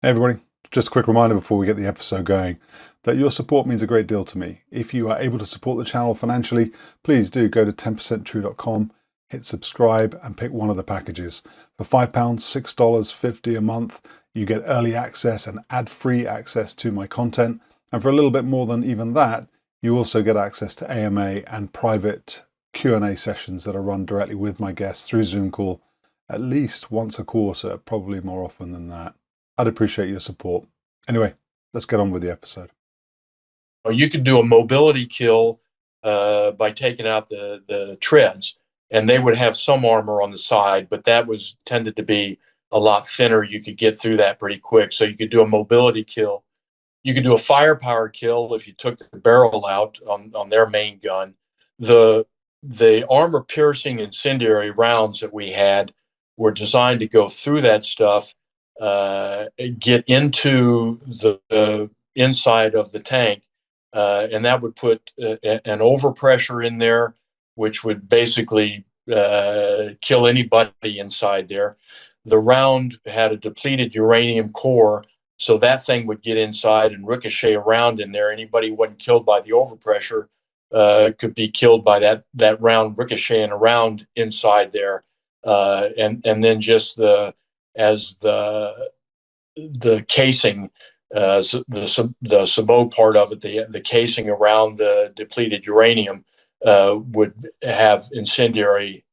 Hey everybody, just a quick reminder before we get the episode going that your support means a great deal to me. If you are able to support the channel financially, please do go to 10percenttrue.com, hit subscribe and pick one of the packages. For £5, $6.50 a month, you get early access and ad-free access to my content. And for a little bit more than even that, you also get access to AMA and private Q&A sessions that are run directly with my guests through Zoom call at least once a quarter, probably more often than that. I'd appreciate your support. Anyway, let's get on with the episode. You could do a mobility kill by taking out the treads, and they would have some armor on the side, but that was tended to be a lot thinner. You could get through that pretty quick. So you could do a mobility kill. You could do a firepower kill if you took the barrel out on their main gun. The armor piercing incendiary rounds that we had were designed to go through that stuff, get into the inside of the tank, and that would put an overpressure in there, which would basically kill anybody inside there. The round had a depleted uranium core, so that thing would get inside and ricochet around in there. Anybody who wasn't killed by the overpressure could be killed by that round ricocheting around inside there, and then just as the casing, the sabot part of it, the casing around the depleted uranium would have incendiary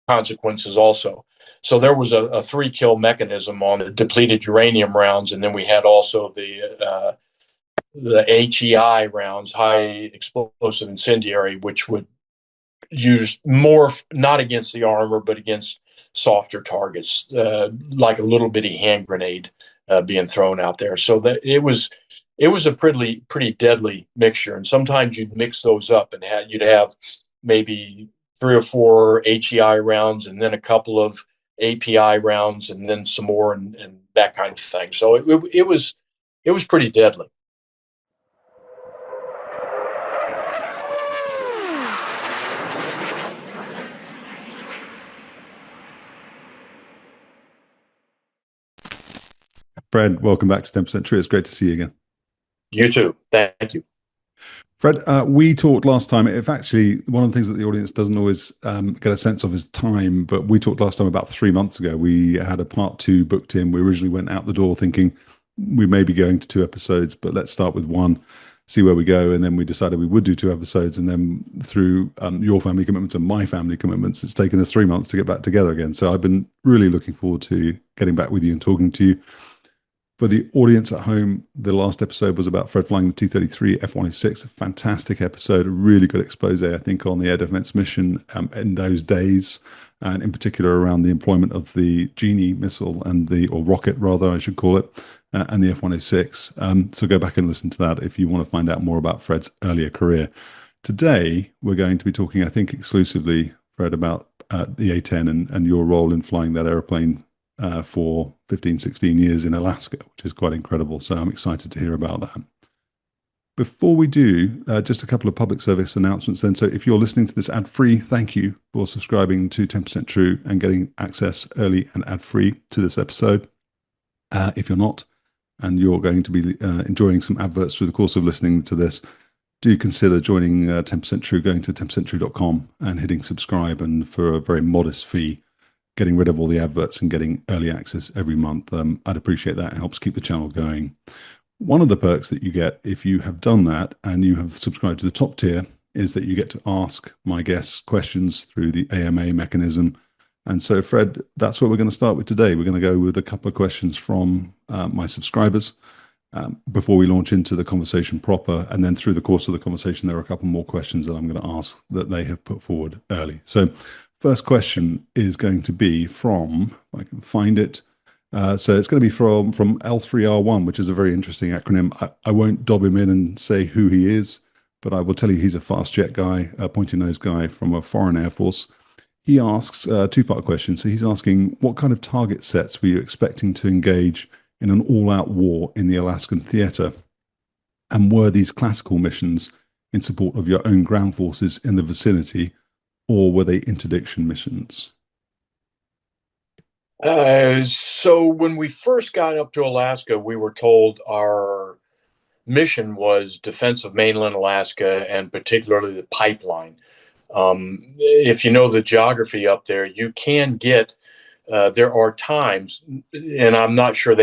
consequences also. So there was a 3-kill mechanism on the depleted uranium rounds, and then we had also the HEI rounds, high explosive incendiary, which would use more not against the armor but against softer targets, like a little bitty hand grenade being thrown out there. So that it was a pretty deadly mixture. And sometimes you'd mix those up and you'd have maybe 3 or 4 HEI rounds and then a couple of API rounds and then some more and that kind of thing. So it was pretty deadly. Fred, welcome back to 10% True. It's great to see you again. You too. Thank you. Fred, we talked last time. If actually, one of the things that the audience doesn't always get a sense of is time, but we talked last time about 3 months ago. We had a part 2 booked in. We originally went out the door thinking we may be going to 2 episodes, but let's start with 1, see where we go. And then we decided we would do 2 episodes. And then through your family commitments and my family commitments, it's taken us 3 months to get back together again. So I've been really looking forward to getting back with you and talking to you. For the audience at home, the last episode was about Fred flying the T-33 F-106, a fantastic episode, a really good expose, I think, on the air defense mission in those days, and in particular around the employment of the Genie missile or rocket, rather, I should call it, and the F-106. So go back and listen to that if you want to find out more about Fred's earlier career. Today, we're going to be talking, I think, exclusively, Fred, about the A-10 and your role in flying that airplane for 15, 16 years in Alaska, which is quite incredible. So I'm excited to hear about that. Before we do, just a couple of public service announcements then. So if you're listening to this ad-free, thank you for subscribing to 10% True and getting access early and ad-free to this episode. If you're not, and you're going to be enjoying some adverts through the course of listening to this, do consider joining 10% True, going to 10percenttrue.com and hitting subscribe, and for a very modest fee, getting rid of all the adverts and getting early access every month. I'd appreciate that. It helps keep the channel going. One of the perks that you get if you have done that and you have subscribed to the top tier is that you get to ask my guests questions through the AMA mechanism. And so, Fred, that's what we're going to start with today. We're going to go with a couple of questions from my subscribers before we launch into the conversation proper. And then through the course of the conversation, there are a couple more questions that I'm going to ask that they have put forward early. So first question is going to be from, if I can find it. So it's going to be from L3R1, which is a very interesting acronym. I won't dob him in and say who he is, but I will tell you he's a fast jet guy, a pointy nose guy from a foreign air force. He asks a 2-part question. So he's asking, what kind of target sets were you expecting to engage in an all-out war in the Alaskan theater? And were these classical missions in support of your own ground forces in the vicinity, or were they interdiction missions? So when we first got up to Alaska, we were told our mission was defense of mainland Alaska and particularly the pipeline. If you know the geography up there, you can get. There are times, and I'm not sure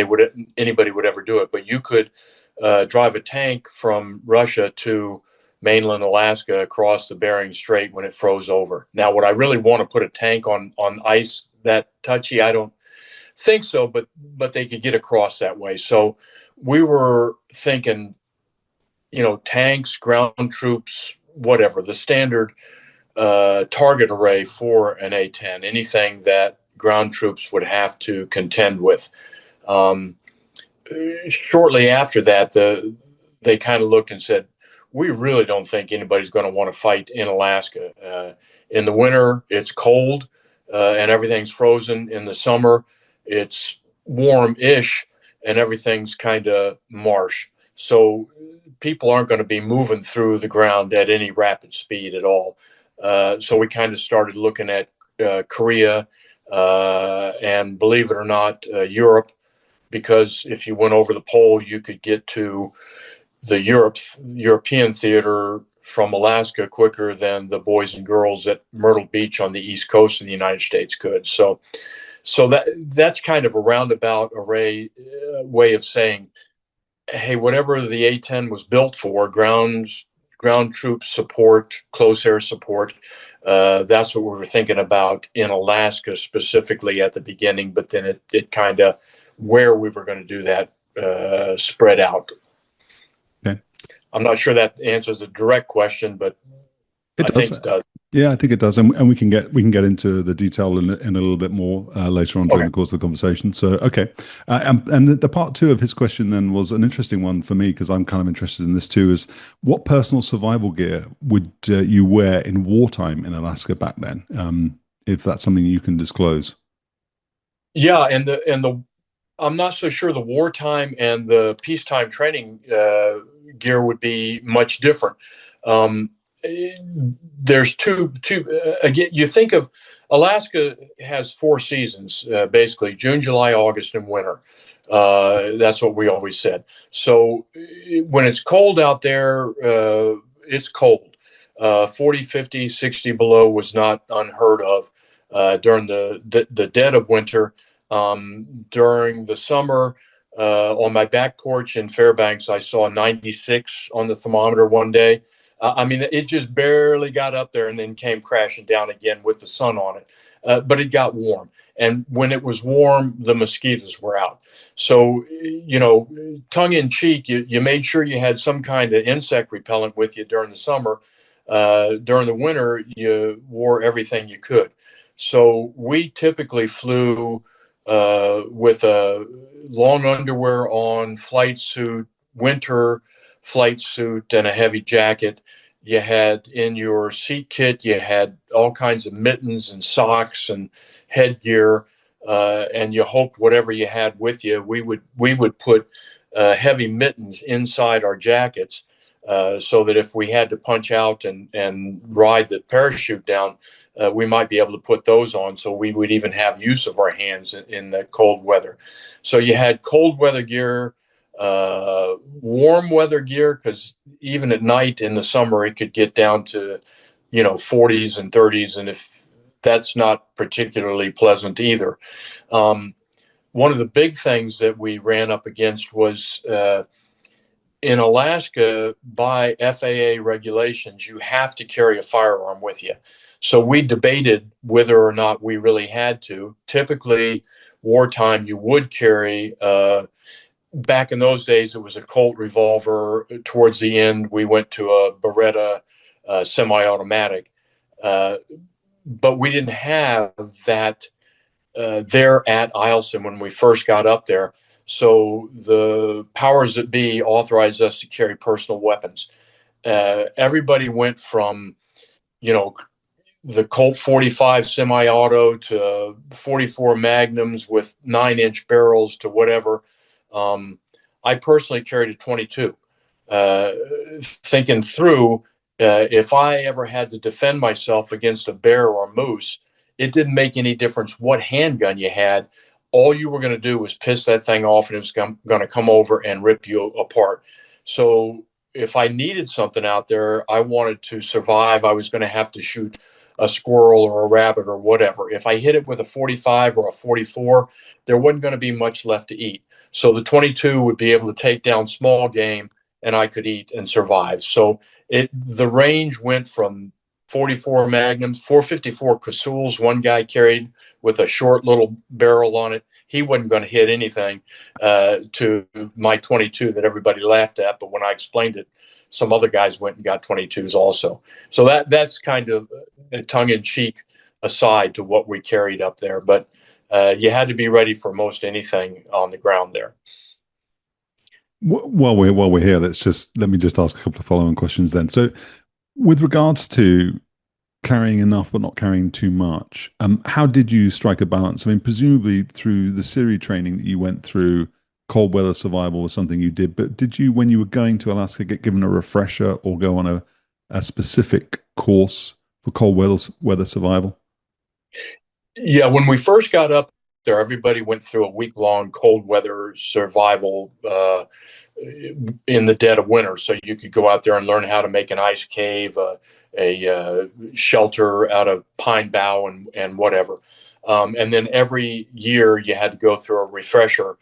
anybody would ever do it, but you could drive a tank from Russia to mainland Alaska across the Bering Strait when it froze over. Now, would I really want to put a tank on ice that touchy? I don't think so, but they could get across that way. So we were thinking, tanks, ground troops, whatever, the standard target array for an A-10, anything that ground troops would have to contend with. Um, Shortly after that, they kind of looked and said, we really don't think anybody's going to want to fight in Alaska. In the winter, it's cold and everything's frozen. In the summer, it's warm-ish and everything's kind of marsh. So people aren't going to be moving through the ground at any rapid speed at all. So we kind of started looking at Korea and, believe it or not, Europe, because if you went over the pole, you could get to the European theater from Alaska quicker than the boys and girls at Myrtle Beach on the East Coast of the United States could. So that's kind of a roundabout way of saying, hey, whatever the A-10 was built for, ground troop support, close air support, that's what we were thinking about in Alaska specifically at the beginning, but then it kind of where we were going to do that spread out. Okay. I'm not sure that answers a direct question, but I think it does. Yeah, I think it does, and we can get into the detail in a little bit more later on during the course of the conversation. So, okay, and the part two of his question then was an interesting one for me because I'm kind of interested in this too. Is what personal survival gear would you wear in wartime in Alaska back then, if that's something you can disclose? Yeah, and the I'm not so sure the wartime and the peacetime training gear would be much different. There's two again, you think of Alaska has 4 seasons, basically June, July, August, and winter. That's what we always said. So when it's cold out there, it's cold. 40, 50, 60 below was not unheard of during the dead of winter. During the summer, on my back porch in Fairbanks, I saw 96 on the thermometer one day. I mean, it just barely got up there and then came crashing down again with the sun on it. But it got warm. And when it was warm, the mosquitoes were out. So, tongue in cheek, you made sure you had some kind of insect repellent with you during the summer. During the winter, you wore everything you could. So we typically flew with a long underwear on, flight suit, winter flight suit, and a heavy jacket. You had in your seat kit, you had all kinds of mittens and socks and headgear, and you hoped whatever you had with you, we would put heavy mittens inside our jackets. So that if we had to punch out and ride the parachute down, we might be able to put those on. So we would even have use of our hands in the cold weather. So you had cold weather gear, warm weather gear, because even at night in the summer, it could get down to, 40s and 30s. And if that's not particularly pleasant either. One of the big things that we ran up against was, in Alaska, by FAA regulations, you have to carry a firearm with you. So we debated whether or not we really had to. Typically, wartime, you would carry, back in those days, it was a Colt revolver. Towards the end, we went to a Beretta semi-automatic. But we didn't have that there at Eielson when we first got up there. So the powers that be authorized us to carry personal weapons. Everybody went from, the Colt 45 semi-auto to 44 Magnums with 9-inch barrels to whatever. I personally carried a 22. Thinking through, if I ever had to defend myself against a bear or a moose, it didn't make any difference what handgun you had. all you were going to do was piss that thing off, and it was going to come over and rip you apart. So if I needed something out there, I wanted to survive, I was going to have to shoot a squirrel or a rabbit or whatever. If I hit it with a 45 or a 44, there wasn't going to be much left to eat. So the 22 would be able to take down small game, and I could eat and survive. So the range went from 44 Magnums, 454 Casuls, one guy carried with a short little barrel on it. He wasn't going to hit anything, to my 22 that everybody laughed at. But when I explained it, some other guys went and got 22s also. So that's kind of a tongue-in-cheek aside to what we carried up there. But you had to be ready for most anything on the ground there. While we're here, let me just ask a couple of following questions then. So, with regards to carrying enough but not carrying too much, how did you strike a balance? I mean, presumably through the SERE training that you went through, cold weather survival was something you did. But did you, when you were going to Alaska, get given a refresher or go on a specific course for cold weather survival? Yeah, when we first got up there, everybody went through a week-long cold weather survival in the dead of winter. So you could go out there and learn how to make an ice cave, a shelter out of pine bough and whatever. And then every year you had to go through a refresher,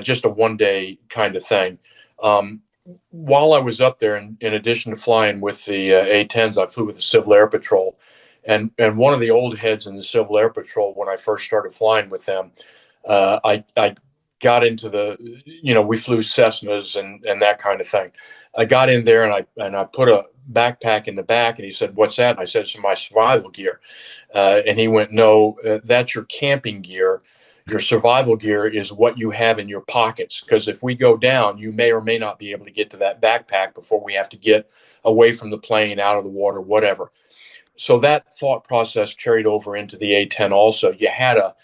just a one-day kind of thing. While I was up there, in addition to flying with the A-10s, I flew with the Civil Air Patrol. And one of the old heads in the Civil Air Patrol, when I first started flying with them, I got into we flew Cessnas and that kind of thing. I got in there and I put a backpack in the back, and he said, "What's that?" And I said, "It's my survival gear." And he went, "No, that's your camping gear. Your survival gear is what you have in your pockets, because if we go down, you may or may not be able to get to that backpack before we have to get away from the plane, out of the water, whatever." So that thought process carried over into the A-10 also. You had a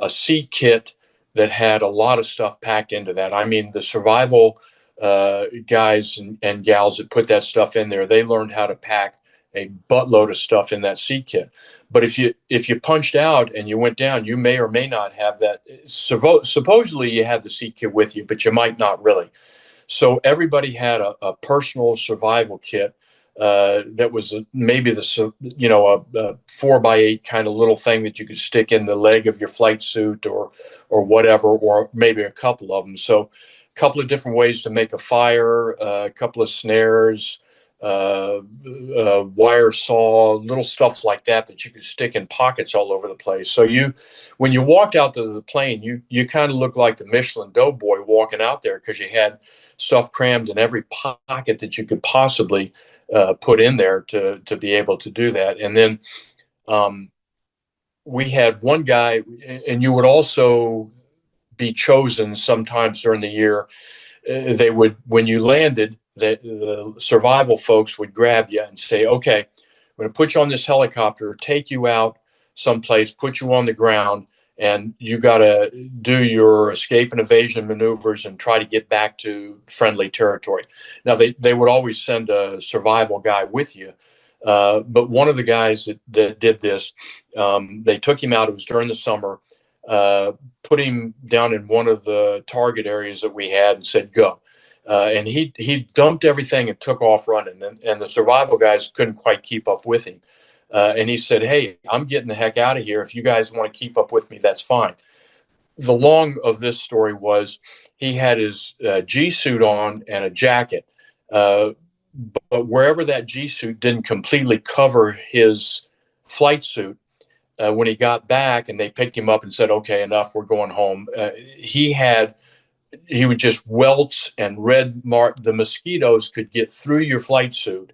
seat kit that had a lot of stuff packed into that. I mean, the survival guys and gals that put that stuff in there, they learned how to pack a buttload of stuff in that seat kit. But if you punched out and you went down, you may or may not have that. Supposedly you had the seat kit with you, but you might not really. So everybody had a personal survival kit that was maybe a 4x8 kind of little thing that you could stick in the leg of your flight suit or whatever, or maybe a couple of them. So a couple of different ways to make a fire, a couple of snares, wire saw, little stuff like that you could stick in pockets all over the place. So when you walked out to the plane, you kind of looked like the Michelin doughboy walking out there, because you had stuff crammed in every pocket that you could possibly put in there to be able to do that. And then we had one guy, and you would also be chosen sometimes during the year. They would, when you landed, the survival folks would grab you and say, "Okay, I'm going to put you on this helicopter, take you out someplace, put you on the ground, and you got to do your escape and evasion maneuvers and try to get back to friendly territory." Now, they would always send a survival guy with you. But one of the guys that did this, they took him out. It was during the summer, put him down in one of the target areas that we had and said, "Go." And he dumped everything and took off running. And the survival guys couldn't quite keep up with him. And he said, "Hey, I'm getting the heck out of here. If you guys want to keep up with me, that's fine." The long of this story was he had his G suit on and a jacket. But wherever that G suit didn't completely cover his flight suit, when he got back and they picked him up and said, "Okay, enough, we're going home," he would just welts and red mark. The mosquitoes could get through your flight suit,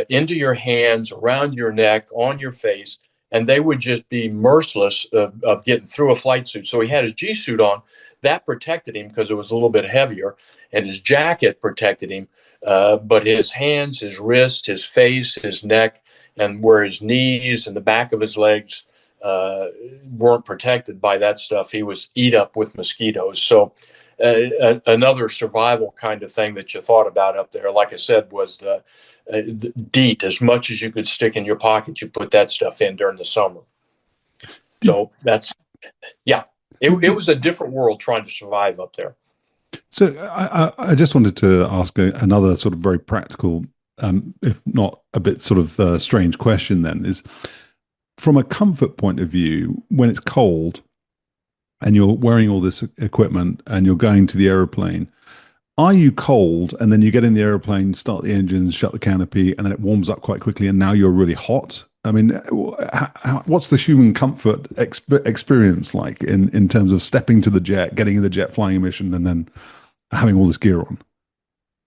into your hands, around your neck, on your face, and they would just be merciless of getting through a flight suit. So he had his G suit on. That protected him because it was a little bit heavier, and his jacket protected him. But his hands, his wrists, his face, his neck, and where his knees and the back of his legs weren't protected by that stuff, he was eat up with mosquitoes. So another survival kind of thing that you thought about up there, like I said, was the DEET. As much as you could stick in your pocket, you put that stuff in during the summer. So that's, yeah. It was a different world trying to survive up there. So I just wanted to ask another sort of very practical, if not a bit sort of strange question then, is from a comfort point of view, when it's cold and you're wearing all this equipment and you're going to the aeroplane, are you cold and then you get in the aeroplane, start the engines, shut the canopy, and then it warms up quite quickly and now you're really hot? I mean, what's the human comfort experience like in terms of stepping to the jet, getting in the jet, flying a mission, and then having all this gear on?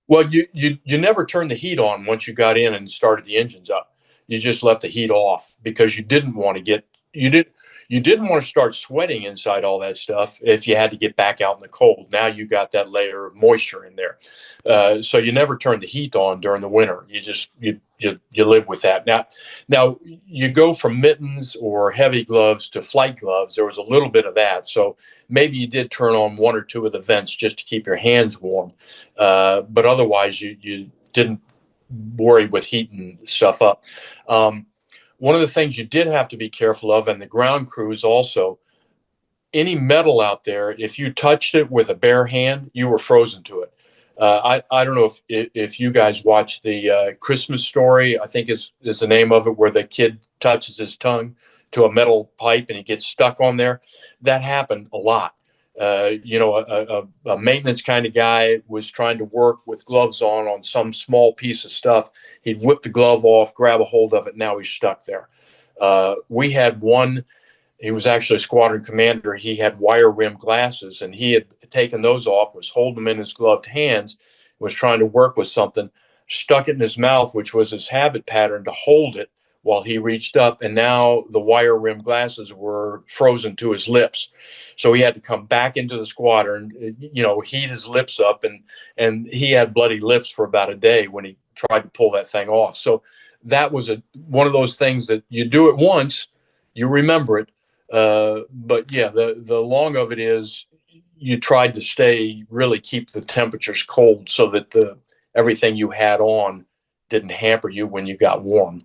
Well, you never turned the heat on once you got in and started the engines up. You just left the heat off because you didn't want to start sweating inside all that stuff if you had to get back out in the cold. Now you got that layer of moisture in there, so you never turned the heat on during the winter. You live with that. Now you go from mittens or heavy gloves to flight gloves. There was a little bit of that, so maybe you did turn on one or two of the vents just to keep your hands warm, but otherwise you didn't worry with heating stuff up. One of the things you did have to be careful of, and the ground crews also, any metal out there, if you touched it with a bare hand, you were frozen to it. I don't know if you guys watched the Christmas Story, I think is the name of it, where the kid touches his tongue to a metal pipe and he gets stuck on there. That happened a lot. A maintenance kind of guy was trying to work with gloves on some small piece of stuff. He'd whip the glove off, grab a hold of it. Now he's stuck there. We had one, he was actually a squadron commander. He had wire rim glasses and he had taken those off, was holding them in his gloved hands, was trying to work with something, stuck it in his mouth, which was his habit pattern to hold it while he reached up, and now the wire rim glasses were frozen to his lips. So he had to come back into the squadron, heat his lips up, and he had bloody lips for about a day when he tried to pull that thing off. So that was one of those things that you do it once, you remember it. But yeah, the long of it is you tried to really keep the temperatures cold so that everything you had on didn't hamper you when you got warm.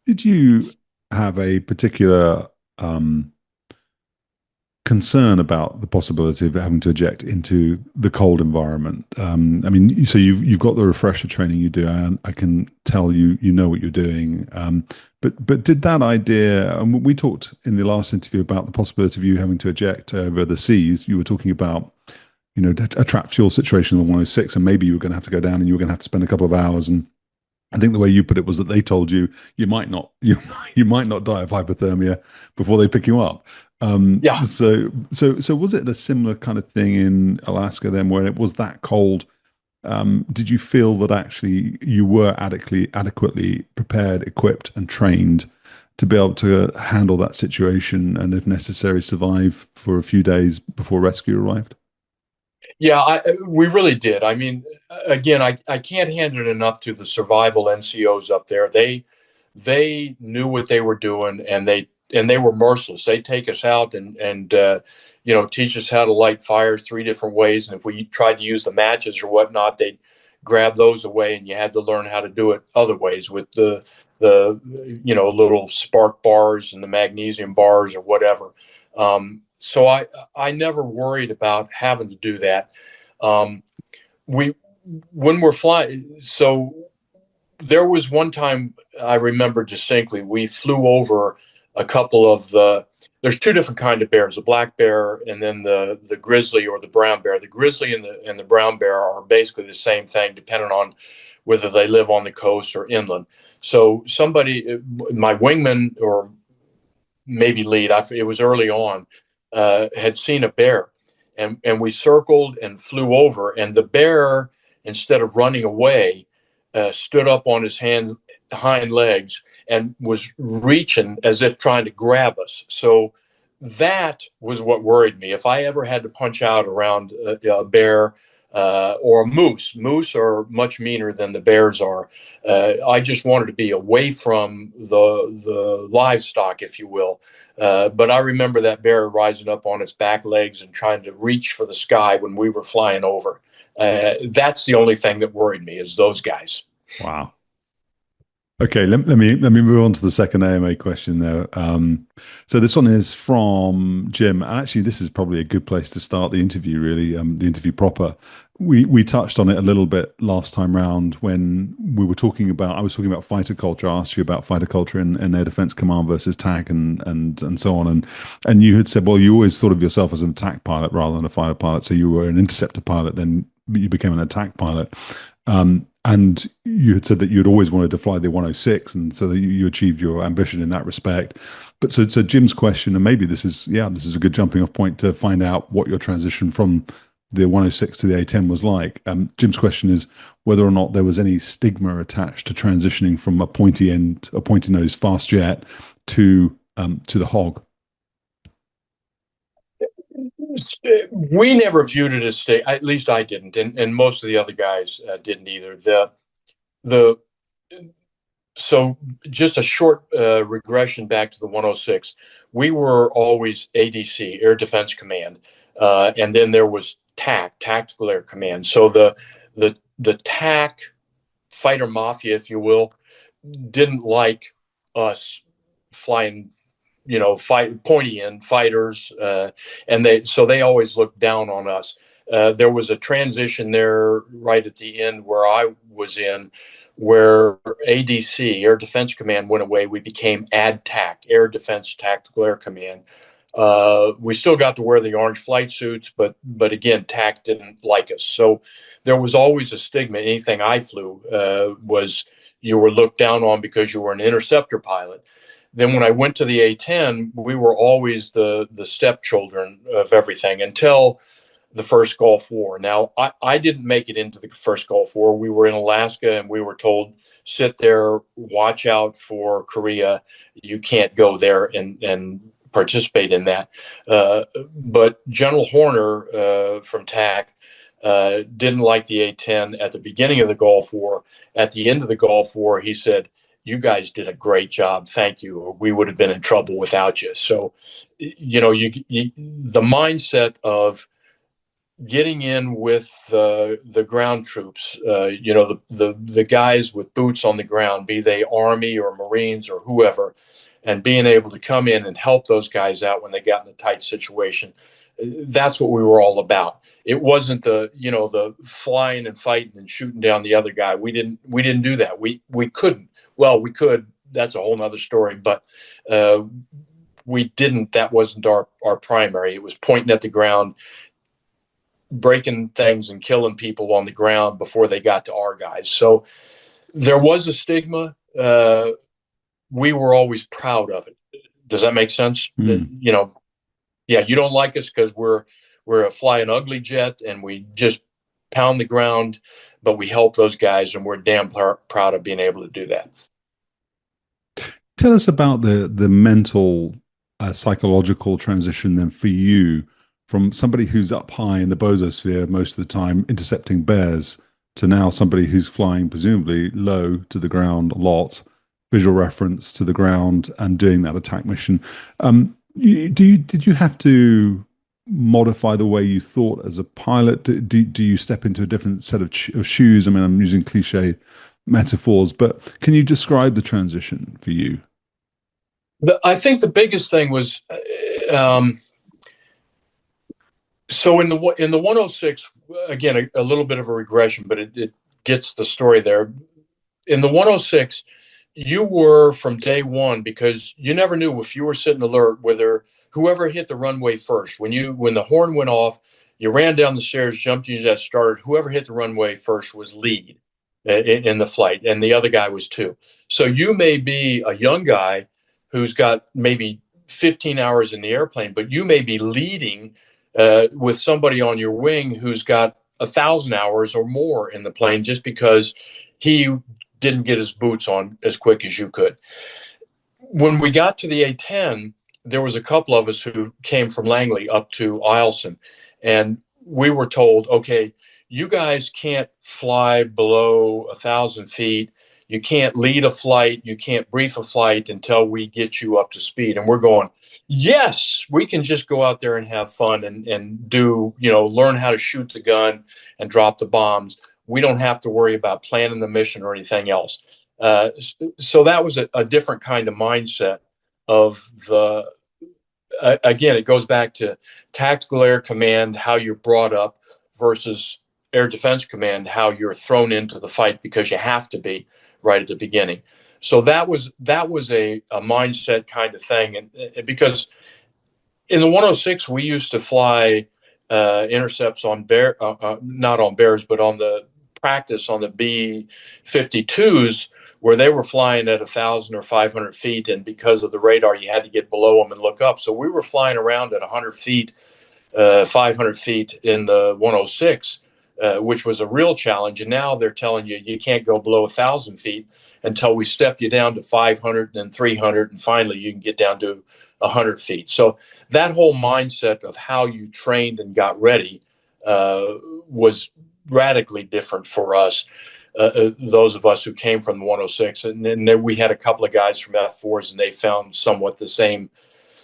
Did you have a particular concern about the possibility of having to eject into the cold environment? I mean, so you've got the refresher training you do, and I can tell you know what you're doing. But did that idea? And we talked in the last interview about the possibility of you having to eject over the seas. You were talking about a trapped fuel situation on the 106, and maybe you were going to have to go down and you were going to have to spend a couple of hours. And I think the way you put it was that they told you might not you might not die of hypothermia before they pick you up. Yeah. So was it a similar kind of thing in Alaska then, where it was that cold? Did you feel that actually you were adequately prepared, equipped, and trained to be able to handle that situation and, if necessary, survive for a few days before rescue arrived? Yeah, we really did. I mean, again, I can't hand it enough to the survival NCOs up there. They knew what they were doing, and they were merciless. They'd take us out and teach us how to light fires 3 different ways. And if we tried to use the matches or whatnot, they'd grab those away, and you had to learn how to do it other ways with the little spark bars and the magnesium bars or whatever. So I never worried about having to do that. When we're flying, so there was one time I remember distinctly. We flew over a couple of there's 2 different kind of bears, a black bear and then the grizzly or the brown bear. The grizzly and the brown bear are basically the same thing, depending on whether they live on the coast or inland. So my wingman or maybe lead, it was early on, had seen a bear, and we circled and flew over, and the bear, instead of running away, stood up on his hind legs and was reaching as if trying to grab us. So that was what worried me. If I ever had to punch out around a bear or a moose, are much meaner than the bears are. I just wanted to be away from the livestock, if you will. But I remember that bear rising up on its back legs and trying to reach for the sky when we were flying over. That's the only thing that worried me, is those guys. Wow. Okay, let me move on to the second AMA question there. So this one is from Jim, and actually this is probably a good place to start the interview, really, the interview proper. We touched on it a little bit last time round when we were talking about I was talking about fighter culture. I asked you about fighter culture in Air Defense Command versus TAC and so on, and you had said, well, you always thought of yourself as an attack pilot rather than a fighter pilot, so you were an interceptor pilot, then you became an attack pilot. And you had said that you'd always wanted to fly the 106, and so that you achieved your ambition in that respect. But so Jim's question, and maybe this is a good jumping off point to find out what your transition from the 106 to the A10 was like. Jim's question is whether or not there was any stigma attached to transitioning from a pointy end, a pointy nose fast jet to the hog. We never viewed it as state. At least I didn't, and most of the other guys didn't either. The So just a short regression back to the 106. We were always ADC, Air Defense Command, and then there was TAC, Tactical Air Command. So the TAC fighter mafia, if you will, didn't like us flying, pointy end fighters, and they always looked down on us. There was a transition there right at the end where I was in, where ADC, Air Defense Command, went away. We became ADTAC, Air Defense Tactical Air Command. We still got to wear the orange flight suits, but again, TAC didn't like us. So there was always a stigma. Anything I flew was you were looked down on because you were an interceptor pilot. Then when I went to the A-10, we were always the stepchildren of everything until the first Gulf War. Now, I didn't make it into the first Gulf War. We were in Alaska, and we were told, sit there, watch out for Korea. You can't go there and participate in that. But General Horner from TAC didn't like the A-10 at the beginning of the Gulf War. At the end of the Gulf War, he said, you guys did a great job. Thank you. We would have been in trouble without you. So, the mindset of getting in with the ground troops, the guys with boots on the ground, be they Army or Marines or whoever, and being able to come in and help those guys out when they got in a tight situation. That's what we were all about. It wasn't the flying and fighting and shooting down the other guy. We didn't do that. We couldn't. Well, we could. That's a whole nother story. But we didn't. That wasn't our primary. It was pointing at the ground, breaking things and killing people on the ground before they got to our guys. So there was a stigma. We were always proud of it. Does that make sense? Yeah, you don't like us because we're a flying ugly jet and we just pound the ground, but we help those guys, and we're damn proud of being able to do that. Tell us about the mental, psychological transition then for you from somebody who's up high in the bososphere most of the time intercepting bears to now somebody who's flying presumably low to the ground a lot, visual reference to the ground, and doing that attack mission. Did you have to modify the way you thought as a pilot? Do you step into a different set of shoes? I mean, I'm using cliche metaphors, but can you describe the transition for you? I think the biggest thing was so in the 106, again, a little bit of a regression, but it gets the story there. In the 106, you were from day one, because you never knew if you were sitting alert whether whoever hit the runway first. When the horn went off, you ran down the stairs, jumped, you just started. Whoever hit the runway first was lead in the flight, and the other guy was two. So you may be a young guy who's got maybe 15 hours in the airplane, but you may be leading with somebody on your wing who's got 1,000 hours or more in the plane, just because he didn't get his boots on as quick as you could. When we got to the A-10, there was a couple of us who came from Langley up to Eielson, and we were told, okay, you guys can't fly below 1,000 feet. You can't lead a flight. You can't brief a flight until we get you up to speed. And we're going, yes, we can just go out there and have fun and do, learn how to shoot the gun and drop the bombs. We don't have to worry about planning the mission or anything else. So that was a different kind of mindset of the, again, it goes back to tactical air command, how you're brought up, versus air defense command, how you're thrown into the fight because you have to be right at the beginning. So that was a mindset kind of thing. And because in the 106, we used to fly intercepts on not on bears, but on the practice on the B-52s, where they were flying at 1,000 or 500 feet. And because of the radar, you had to get below them and look up. So we were flying around at 100 feet, 500 feet in the 106, which was a real challenge. And now they're telling you you can't go below 1,000 feet until we step you down to 500 and 300. And finally, you can get down to 100 feet. So that whole mindset of how you trained and got ready was radically different for us. Those of us who came from the 106, and then we had a couple of guys from F4s, and they found somewhat the same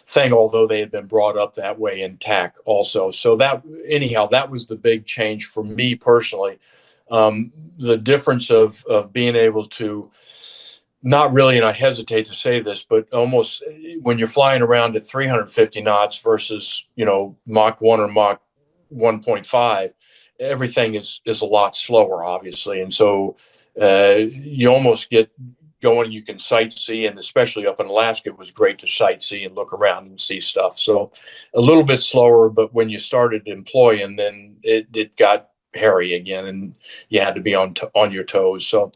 thing, although they had been brought up that way in TAC also. So that, anyhow, that was the big change for me personally. The difference of being able to, not really, and I hesitate to say this, but almost when you're flying around at 350 knots versus, Mach 1 or Mach 1.5, everything is a lot slower, obviously. And so you almost get going, you can sightsee, and especially up in Alaska, it was great to sightsee and look around and see stuff. So a little bit slower, but when you started employing, then it got hairy again, and you had to be on your toes. So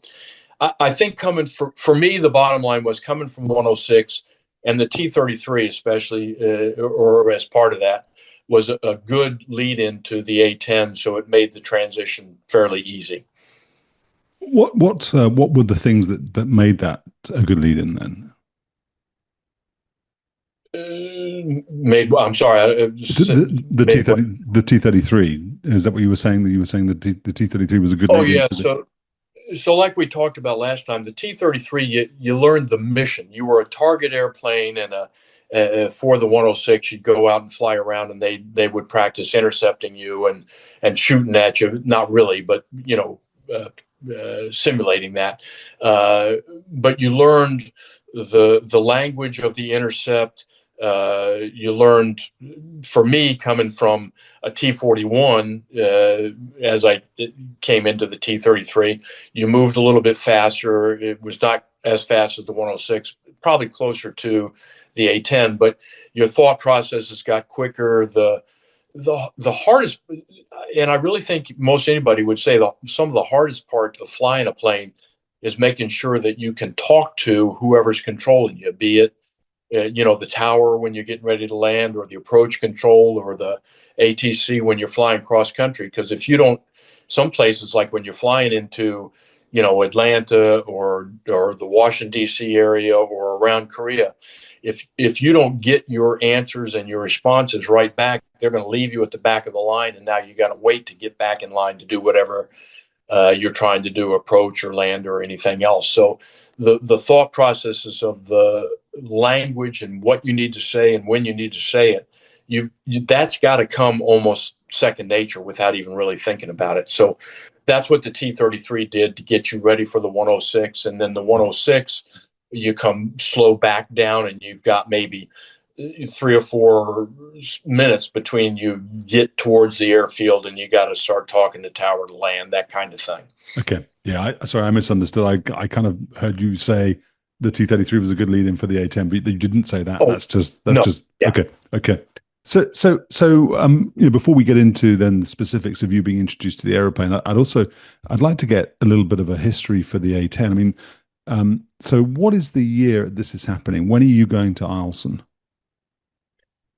I think coming for me, the bottom line was coming from 106 and the T-33, especially, or as part of that, was a good lead into the A-10. So it made the transition fairly easy. What were the things that made that a good lead in then? I'm sorry. The T-33, is that what you were saying? That you were saying that the T-33 was a good lead? Oh yeah. So like we talked about last time, the T-33, you learned the mission. You were a target airplane, and for the 106, you'd go out and fly around, and they would practice intercepting you and shooting at you. Not really, but simulating that. But you learned the language of the intercept. You learned, for me, coming from a T-41, as I came into the T-33, you moved a little bit faster. It was not as fast as the 106, probably closer to the A-10, but your thought processes got quicker. The hardest, and I really think most anybody would say some of the hardest part of flying a plane is making sure that you can talk to whoever's controlling you, be it the tower when you're getting ready to land, or the approach control, or the ATC when you're flying cross country. Because if you don't, some places, like when you're flying into, Atlanta or the Washington D.C. area or around Korea, if you don't get your answers and your responses right back, they're going to leave you at the back of the line, and now you got to wait to get back in line to do whatever you're trying to do, approach or land or anything else. So the thought processes of the language and what you need to say and when you need to say it, that's got to come almost second nature without even really thinking about it. So that's what the T-33 did to get you ready for the 106. And then the 106, you come slow back down, and you've got maybe 3 or 4 minutes between you get towards the airfield and you got to start talking to tower to land, that kind of thing. Okay. Yeah. Sorry, I misunderstood. I kind of heard you say the T-33 was a good lead in for the A-10, but you didn't say that. Oh, that's just yeah. Okay. So before we get into then the specifics of you being introduced to the aeroplane, I'd like to get a little bit of a history for the A-10. I mean, so what is the year this is happening? When are you going to Eielson?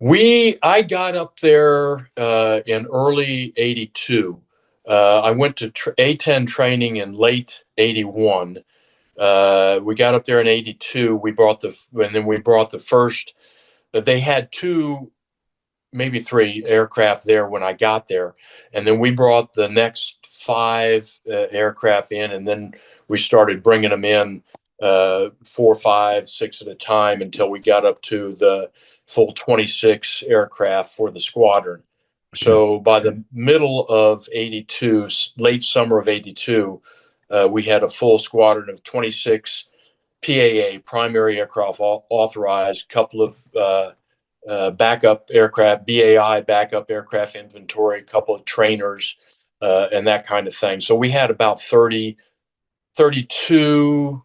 I got up there in early 82. I went to A-10 training in late 81. We got up there in 82. And then we brought the first. They had 2, maybe 3 aircraft there when I got there, and then we brought the next 5 aircraft in, and then we started bringing them in 4, 5, 6 at a time until we got up to the full 26 aircraft for the squadron. So by the middle of 82, late summer of 82, We had a full squadron of 26 PAA, primary aircraft authorized, couple of backup aircraft, BAI, backup aircraft inventory, a couple of trainers, and that kind of thing. So we had about 32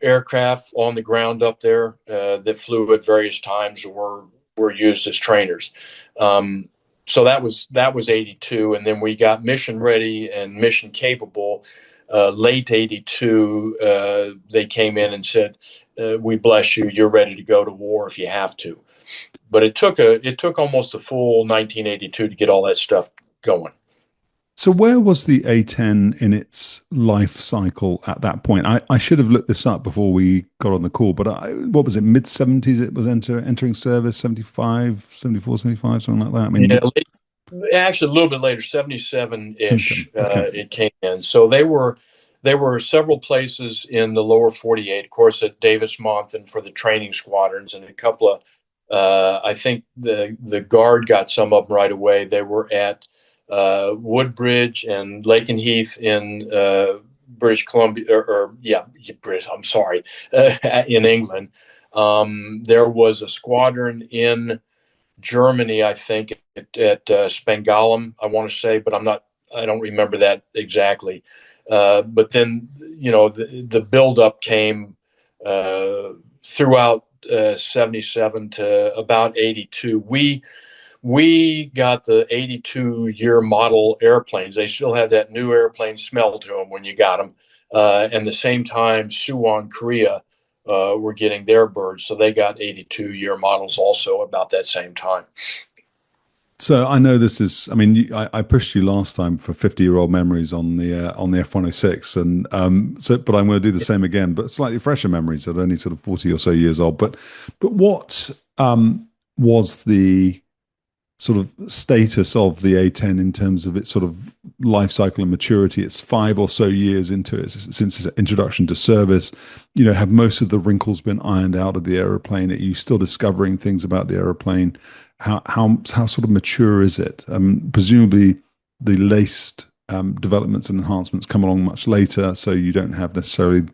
aircraft on the ground up there that flew at various times or were used as trainers. So that was 82, and then we got mission ready and mission capable. Late 82, they came in and said, "We bless you. You're ready to go to war if you have to." But it took almost a full 1982 to get all that stuff going. So where was the A-10 in its life cycle at that point? I should have looked this up before we got on the call, but what was it, mid-70s it was entering service, 75, 74, 75, something like that? I mean, Yeah, actually a little bit later, 77-ish, 77. Okay. it came in. So there were several places in the lower 48, of course, at Davis-Monthan for the training squadrons, and a couple of, I think the Guard got some of them right away. They were at Woodbridge and Lakenheath in British Columbia, British, I'm sorry, in England. There was a squadron in Germany, I think, at Spangalum, I want to say, but I don't remember that exactly. But then, the buildup came throughout 77 to about 82. We got the 82 year model airplanes. They still had that new airplane smell to them when you got them. And the same time, Suwon, Korea, were getting their birds. So they got 82 year models also about that same time. So I know this is, I mean, I pushed you last time for 50-year-old memories on the F-106, and but I'm going to do the same again, but slightly fresher memories that are only sort of 40 or so years old. But what was the sort of status of the A-10 in terms of its sort of life cycle and maturity? It's 5 or so years into it since its introduction to service. Have most of the wrinkles been ironed out of the aeroplane? Are you still discovering things about the aeroplane? How sort of mature is it? Presumably, the laced developments and enhancements come along much later, so you don't have necessarily.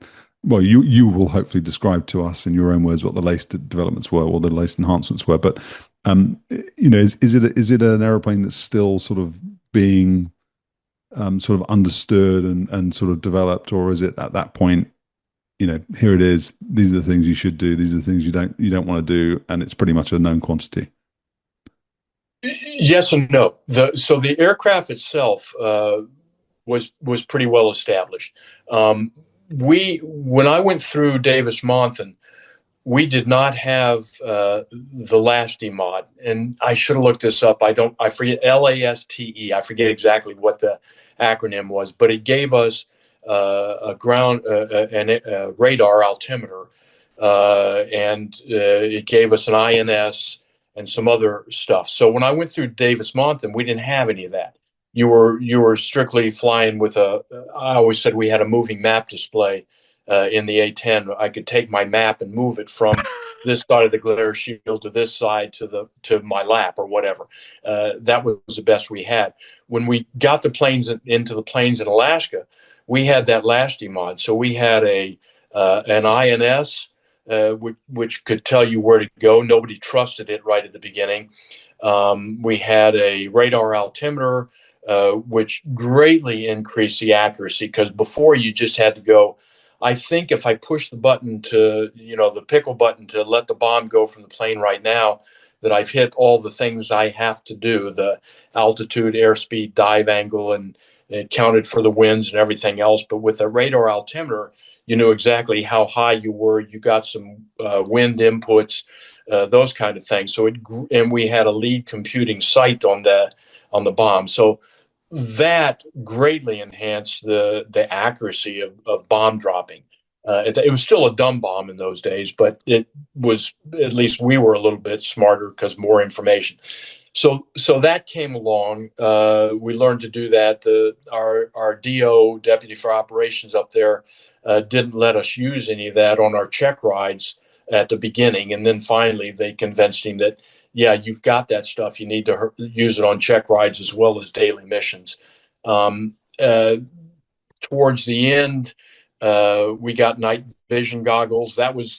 Well, you will hopefully describe to us in your own words what the laced developments were or the laced enhancements were. But is it an aeroplane that's still sort of being sort of understood and sort of developed, or is it at that point? Here it is. These are the things you should do. These are the things you don't want to do, and it's pretty much a known quantity. Yes and no. So the aircraft itself was pretty well established. When I went through Davis-Monthan, we did not have the LASTE mod, and I should have looked this up. I forget, LASTE. I forget exactly what the acronym was, but it gave us a ground a radar altimeter, and it gave us an INS and some other stuff. So when I went through Davis-Monthan, we didn't have any of that. You were strictly flying with I always said we had a moving map display in the A-10. I could take my map and move it from this side of the glare shield to this side to my lap or whatever. That was the best we had. When we got the planes into the planes in Alaska, we had that LASTE mod. So we had an INS, which could tell you where to go. Nobody trusted it right at the beginning. We had a radar altimeter, which greatly increased the accuracy, because before you just had to go. I think if I push the button the pickle button to let the bomb go from the plane right now, that I've hit all the things I have to do, the altitude, airspeed, dive angle, and it counted for the winds and everything else. But with a radar altimeter, you knew exactly how high you were. You got some wind inputs, those kind of things. And we had a lead computing sight on the bomb. So that greatly enhanced the accuracy of bomb dropping. It was still a dumb bomb in those days, but it was, at least we were a little bit smarter because more information. So that came along. We learned to do that. Our DO, Deputy for Operations up there, didn't let us use any of that on our check rides at the beginning. And then finally they convinced him that, yeah, you've got that stuff. You need to use it on check rides as well as daily missions. towards the end, we got night vision goggles. That was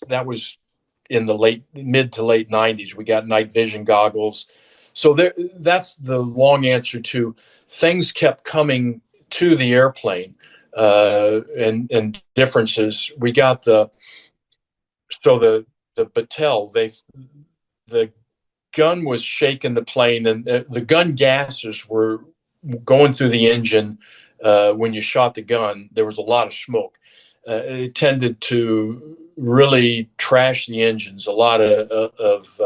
in the mid to late 90s. We got night vision goggles. So that's the long answer to things kept coming to the airplane, and differences. We got the Battelle. The gun was shaking the plane, and the gun gases were going through the engine. When you shot the gun, there was a lot of smoke. It tended to really trash the engines. A lot of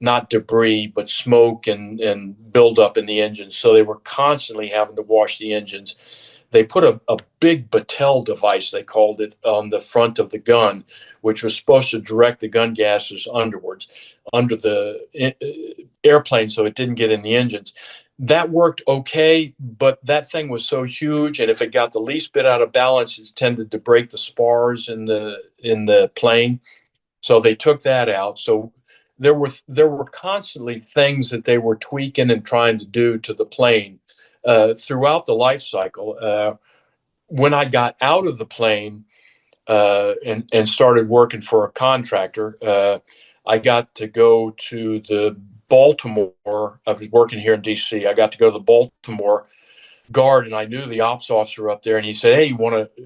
not debris, but smoke and buildup in the engines. So they were constantly having to wash the engines. They put a big Battelle device, they called it, on the front of the gun, which was supposed to direct the gun gases underwards, under the airplane, so it didn't get in the engines. That worked okay, but that thing was so huge, and if it got the least bit out of balance, it tended to break the spars in the plane. So they took that out. So there were constantly things that they were tweaking and trying to do to the plane throughout the life cycle. When I got out of the plane and started working for a contractor, I got to go to the Baltimore. I was working here in D.C. I got to go to the Baltimore guard, and I knew the ops officer up there, and he said, "Hey,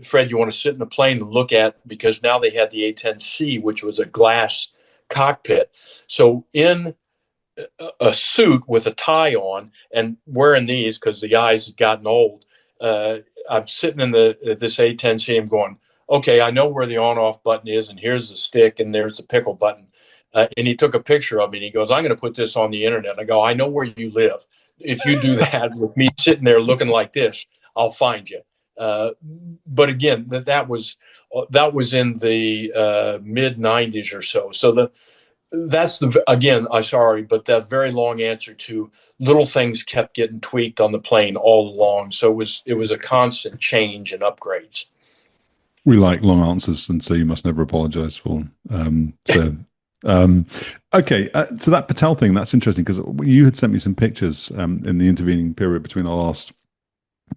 Fred, you want to sit in the plane and look at," because now they had the A-10C, which was a glass cockpit. So in a suit with a tie on and wearing these because the eyes had gotten old, I'm sitting in this A-10C. I'm going, okay, I know where the on-off button is, and here's the stick, and there's the pickle button. And he took a picture of me, and he goes, "I'm going to put this on the internet." I go, "I know where you live. If you do that with me sitting there looking like this, I'll find you." But again, that was in the mid '90s or so. So that's I'm sorry, but that very long answer to little things kept getting tweaked on the plane all along. So it was a constant change and upgrades. We like long answers, and so you must never apologize for them. Okay, so that Patel thing, that's interesting because you had sent me some pictures in the intervening period between our last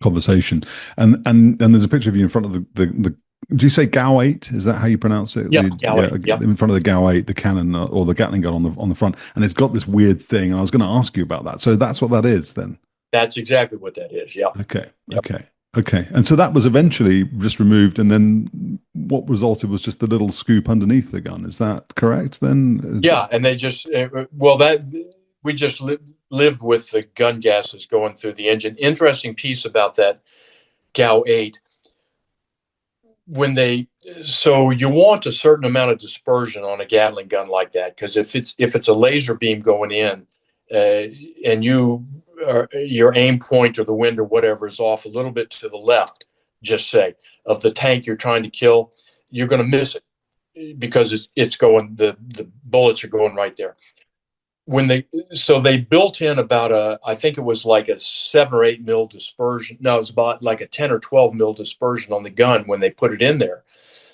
conversation, and there's a picture of you in front of the do you say GAU-8? Is that how you pronounce it? Yeah, GAU-8. Yeah. In front of the GAU-8, the cannon or the Gatling gun on the front, and it's got this weird thing. And I was going to ask you about that. So that's what that is, then. That's exactly what that is. Yeah. Okay. Yep. Okay. And so that was eventually just removed, and then what resulted was just the little scoop underneath the gun. Is that correct? Then. And they just we just lived with the gun gases going through the engine. Interesting piece about that GAU-8. So you want a certain amount of dispersion on a Gatling gun like that, because if it's a laser beam going in, and your aim point or the wind or whatever is off a little bit to the left, just say, of the tank you're trying to kill, you're going to miss it because it's going, the bullets are going right there. They built in about I think it was like a 7 or 8 mil dispersion. No, it was about like a 10 or 12 mil dispersion on the gun when they put it in there,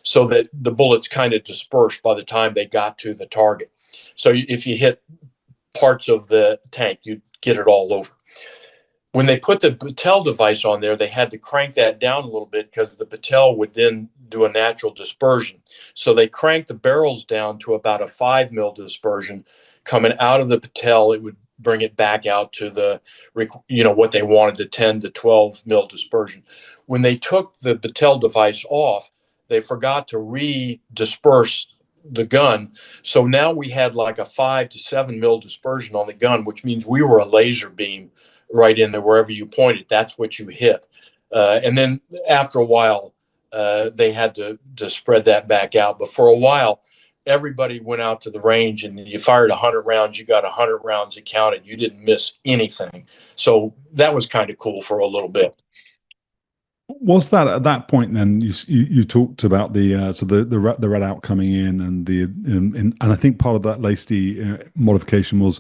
so that the bullets kind of dispersed by the time they got to the target. So if you hit parts of the tank, you'd get it all over. When they put the Battelle device on there, they had to crank that down a little bit because the Battelle would then do a natural dispersion. So they cranked the barrels down to about a 5 mil dispersion. Coming out of the Battelle, it would bring it back out to what they wanted, the 10 to 12 mil dispersion. When they took the Battelle device off, they forgot to re-disperse the gun. So now we had like a 5 to 7 mil dispersion on the gun, which means we were a laser beam right in there. Wherever you pointed, that's what you hit. And then after a while, they had to spread that back out. But for a while, everybody went out to the range, and you fired 100 rounds, you got 100 rounds that counted. You didn't miss anything. So that was kind of cool for a little bit. Was that at that point then you talked about the red out coming in, and and I think part of that LACD modification was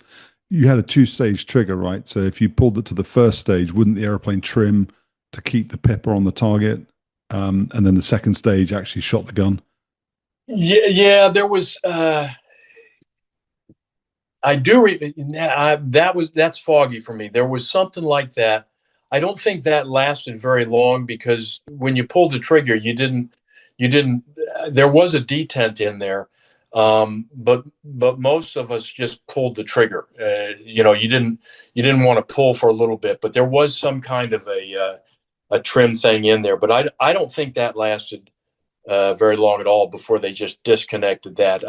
you had a 2-stage trigger, right? So if you pulled it to the first stage, wouldn't the airplane trim to keep the pipper on the target, and then the second stage actually shot the gun? Yeah, there was. That's foggy for me. There was something like that. I don't think that lasted very long because when you pulled the trigger, you didn't. There was a detent in there, but most of us just pulled the trigger. You didn't want to pull for a little bit, but there was some kind of a trim thing in there. But I don't think that lasted very long at all before they just disconnected that.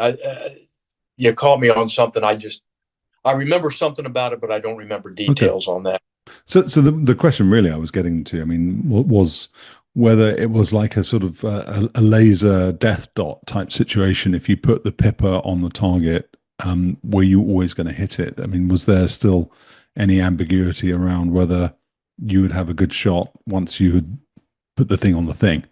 You caught me on something. I remember something about it, but I don't remember Okay. details on that. So the question really I was getting to, I mean, was whether it was like a sort of a laser death dot type situation. If you put the pipper on the target, were you always going to hit it? I mean, was there still any ambiguity around whether you would have a good shot once you had put the thing on the thing?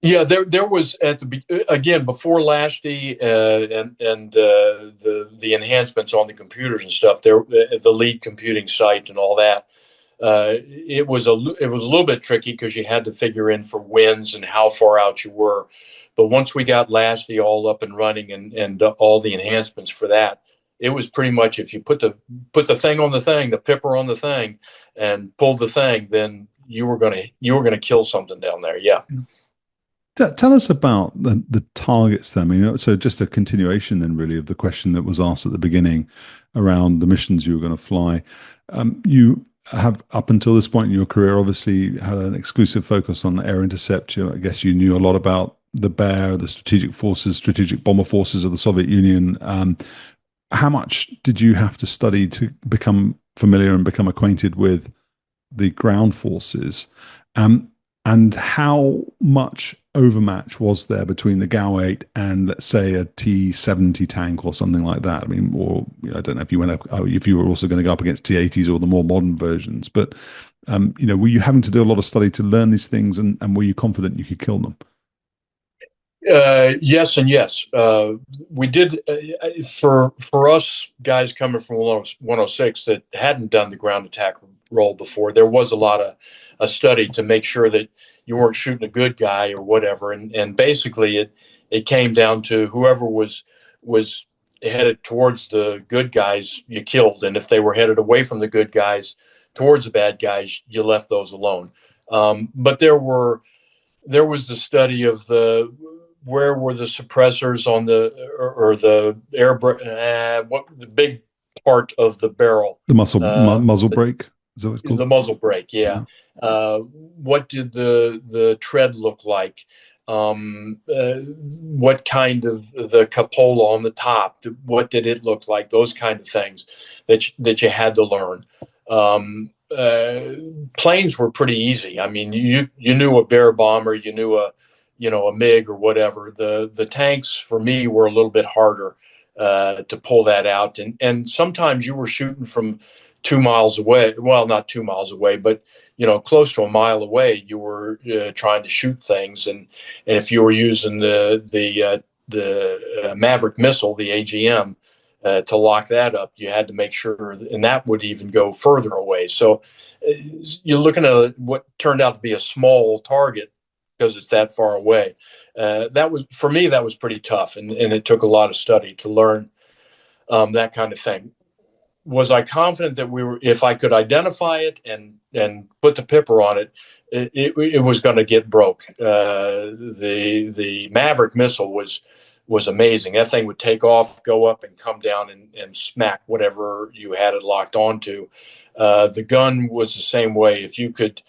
Yeah, there was again before Lashty and the enhancements on the computers and stuff. There, the lead computing site and all that. It was a little bit tricky because you had to figure in for winds and how far out you were. But once we got Lashty all up and running and all the enhancements for that, it was pretty much if you put the thing on the thing, the pipper on the thing, and pulled the thing, then you were gonna kill something down there. Yeah. Tell us about the targets then. I mean, so just a continuation then, really, of the question that was asked at the beginning around the missions you were going to fly. You have, up until this point in your career, obviously had an exclusive focus on air intercept. I guess you knew a lot about the BEAR, the strategic forces, strategic bomber forces of the Soviet Union. How much did you have to study to become familiar and become acquainted with the ground forces? And how much overmatch was there between the GAU-8 and, let's say, a T-70 tank or something like that? I mean, or I don't know if you went up, if you were also going to go up against T-80s or the more modern versions, but were you having to do a lot of study to learn these things, and were you confident you could kill them? Yes and yes. We did for us guys coming from 106 that hadn't done the ground attack role before. There was a lot of a study to make sure that you weren't shooting a good guy or whatever. And basically, it came down to whoever was headed towards the good guys, you killed, and if they were headed away from the good guys towards the bad guys, you left those alone. But there was the study of where were the suppressors on the or the air what the big part of the barrel, The muzzle brake, is that what it's called? the muzzle brake, yeah. Yeah. What did the tread look like? What kind of the cupola on the top? What did it look like? Those kind of things that you had to learn. Planes were pretty easy. I mean, you knew a Bear bomber, you knew a MiG or whatever. The tanks for me were a little bit harder to pull that out, and sometimes you were shooting from 2 miles away. Well, not 2 miles away, but close to a mile away. You were trying to shoot things, and if you were using the Maverick missile, the AGM. To lock that up, you had to make sure, and that would even go further away. So you're looking at what turned out to be a small target because it's that far away. That was, for me, that was pretty tough, and it took a lot of study to learn that kind of thing. Was I confident that if I could identify it and put the pipper on it, it was going to get broke. The Maverick missile was amazing. That thing would take off, go up, and come down and smack whatever you had it locked onto. The gun was the same way. If you could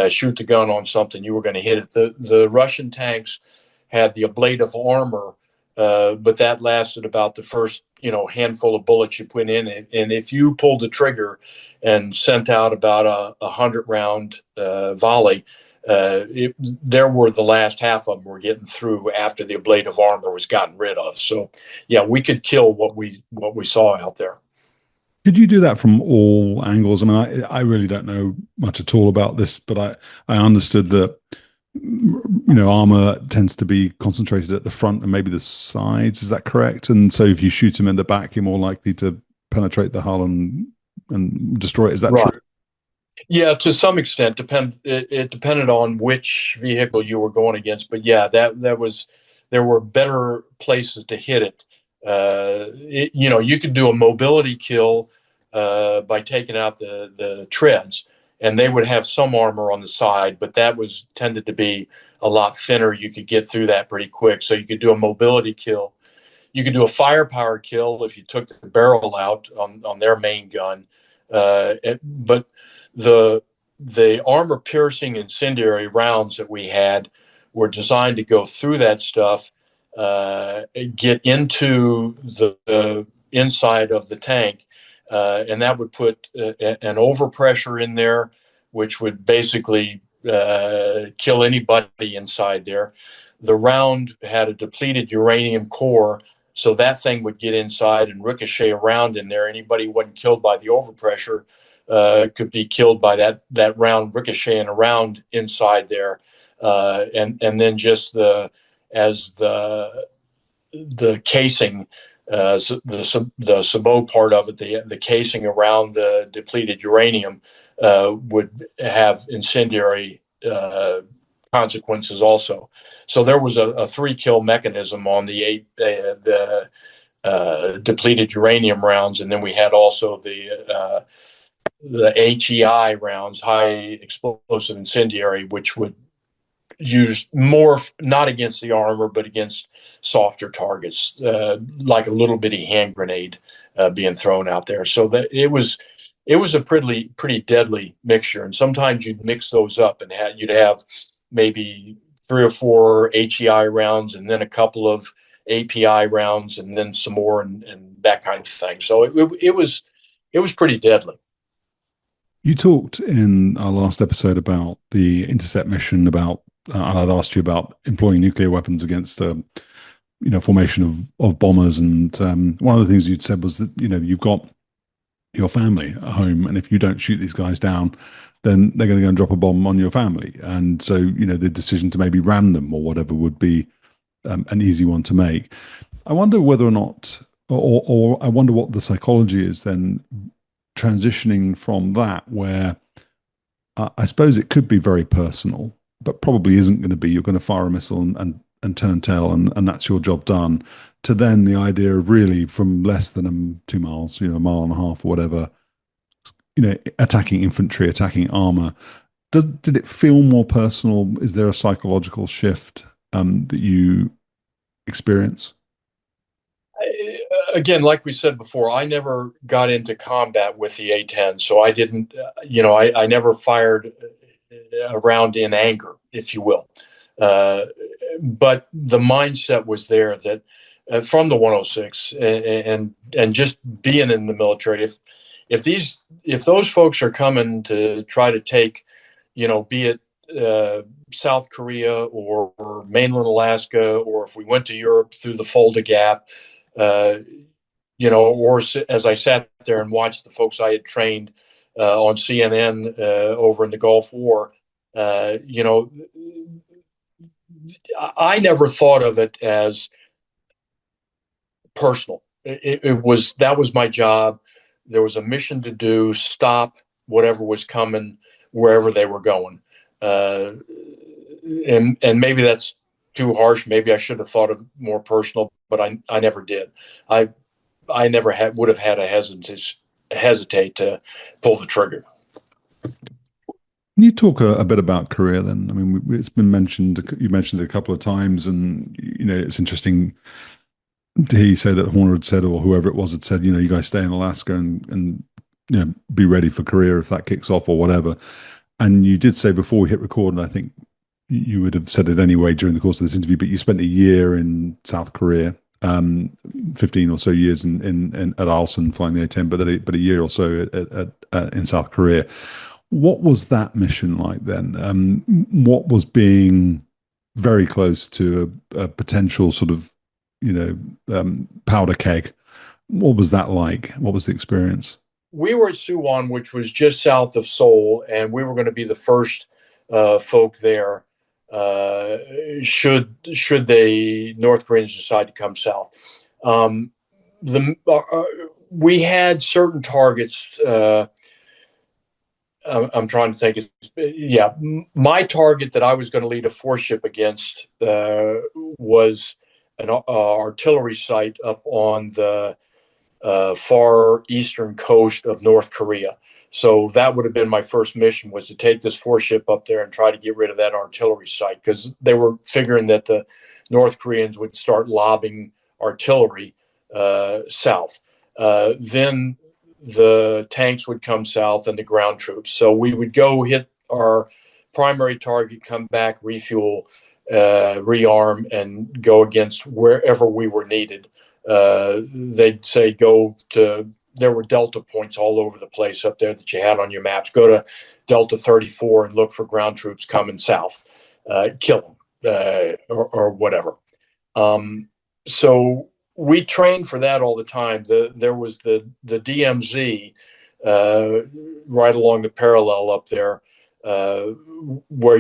shoot the gun on something, you were going to hit it. The Russian tanks had the ablative armor, but that lasted about the first handful of bullets you put in it. And if you pulled the trigger and sent out about a 100-round volley, there were the last half of them were getting through after the ablative armor was gotten rid of. So yeah, we could kill what we saw out there. Could you do that from all angles? I mean, I really don't know much at all about this, but I understood that armor tends to be concentrated at the front and maybe the sides. Is that correct? And so if you shoot them in the back, you're more likely to penetrate the hull and destroy it. Is that right. true? Yeah, to some extent, it depended on which vehicle you were going against. But yeah, there were better places to hit it. You could do a mobility kill by taking out the treads, and they would have some armor on the side, but that was tended to be a lot thinner. You could get through that pretty quick. So you could do a mobility kill. You could do a firepower kill if you took the barrel out on their main gun. But the armor piercing incendiary rounds that we had were designed to go through that stuff, get into the inside of the tank, and that would put an overpressure in there, which would basically kill anybody inside there. The round had a depleted uranium core, so that thing would get inside and ricochet around in there. Anybody who wasn't killed by the overpressure could be killed by that round ricocheting around inside there. And then just as the casing, the sabot part of it, the casing around the depleted uranium would have incendiary consequences also. So there was a 3-kill mechanism on the depleted uranium rounds, and then we had also the HEI rounds, high explosive incendiary, which would use more not against the armor but against softer targets, like a little bitty hand grenade being thrown out there. So that it was a pretty deadly mixture. And sometimes you'd mix those up and you'd have maybe 3 or 4 HEI rounds and then a couple of API rounds and then some more and that kind of thing. So it was pretty deadly. You talked in our last episode about the intercept mission, about and I'd asked you about employing nuclear weapons against formation of bombers, and one of the things you'd said was that you've got your family at home, and if you don't shoot these guys down, then they're going to go and drop a bomb on your family, and so the decision to maybe ram them or whatever would be an easy one to make. I wonder whether or not, or I wonder what the psychology is then transitioning from that, where I suppose it could be very personal, but probably isn't going to be. You're going to fire a missile and turn tail, and that's your job done. To then the idea of really from less than 2 miles, a mile and a half or whatever, attacking infantry, attacking armor. Did it feel more personal? Is there a psychological shift that you experience? Again, like we said before, I never got into combat with the A-10, so I didn't, I never fired around in anger, if you will. But the mindset was there that from the 106 and just being in the military, if those folks are coming to try to take, be it South Korea or mainland Alaska, or if we went to Europe through the Fulda Gap, or as I sat there and watched the folks I had trained on CNN over in the Gulf War, I never thought of it as personal. That was my job. There was a mission to do, stop whatever was coming wherever they were going. And maybe that's too harsh. Maybe I should have thought of more personal, but I never did. I never would have had a hesitate to pull the trigger. Can you talk a bit about Korea then? I mean, it's been mentioned, you mentioned it a couple of times, and, it's interesting to hear you say that Horner had said, or whoever it was had said, you guys stay in Alaska and be ready for Korea if that kicks off or whatever. And you did say before we hit record, and I think you would have said it anyway during the course of this interview, but you spent a year in South Korea, 15 or so years at Eielson flying the A-10, but a year or so in South Korea. What was that mission like then? What was being very close to a potential sort of, powder keg? What was that like? What was the experience? We were at Suwon, which was just south of Seoul, and we were going to be the first folk there should the North Koreans decide to come south. We had certain targets. I'm trying to think. Yeah, my target that I was going to lead a 4-ship against was an artillery site up on the far eastern coast of North Korea. So that would have been my first mission, was to take this 4-ship up there and try to get rid of that artillery site, because they were figuring that the North Koreans would start lobbing artillery south. Then the tanks would come south and the ground troops. So we would go hit our primary target, come back, refuel, rearm, and go against wherever we were needed. They'd say go to, there were delta points all over the place up there that you had on your maps. Go to Delta 34 and look for ground troops coming south, kill them, or whatever. So we trained for that all the time. There was the DMZ right along the parallel up there, where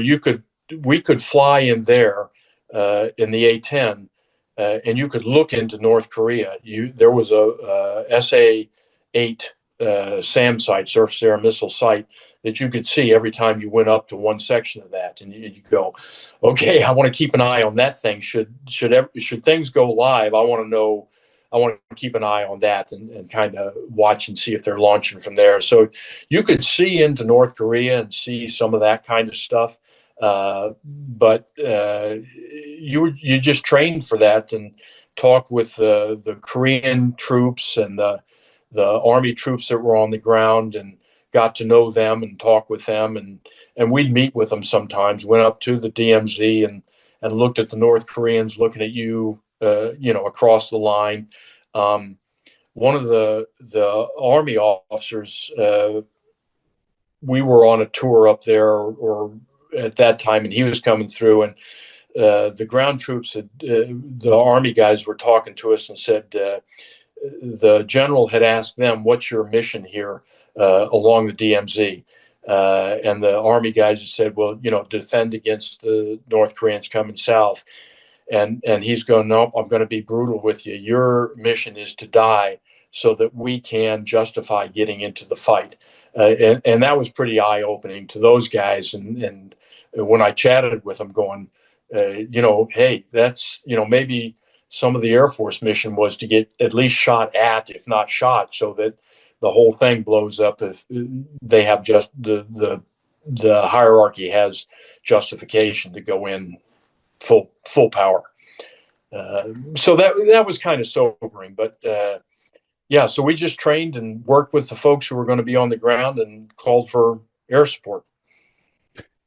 we could fly in there in the A-10, and you could look into North Korea. There was a SA-8 SAM site, surface air missile site, that you could see every time you went up to one section of that, and you go, okay, I want to keep an eye on that thing. Should things go live, I want to know. I want to keep an eye on that and kind of watch and see if they're launching from there. So you could see into North Korea and see some of that kind of stuff. But you just trained for that and talk with the Korean troops and the Army troops that were on the ground, and got to know them and talk with them. And we'd meet with them sometimes, went up to the DMZ and looked at the North Koreans looking at you, across the line. One of the Army officers, we were on a tour up there, or at that time, and he was coming through, and the ground troops, the Army guys were talking to us and said the general had asked them, "What's your mission here along the DMZ?" And the Army guys had said, "Well, defend against the North Koreans coming south." And he's going, "No, I'm going to be brutal with you. Your mission is to die so that we can justify getting into the fight." And that was pretty eye-opening to those guys. And when I chatted with them, going, hey, that's, maybe some of the Air Force mission was to get at least shot at, if not shot, so that the whole thing blows up if they have just the hierarchy has justification to go in full power. So that was kind of sobering, but yeah, so we just trained and worked with the folks who were going to be on the ground and called for air support.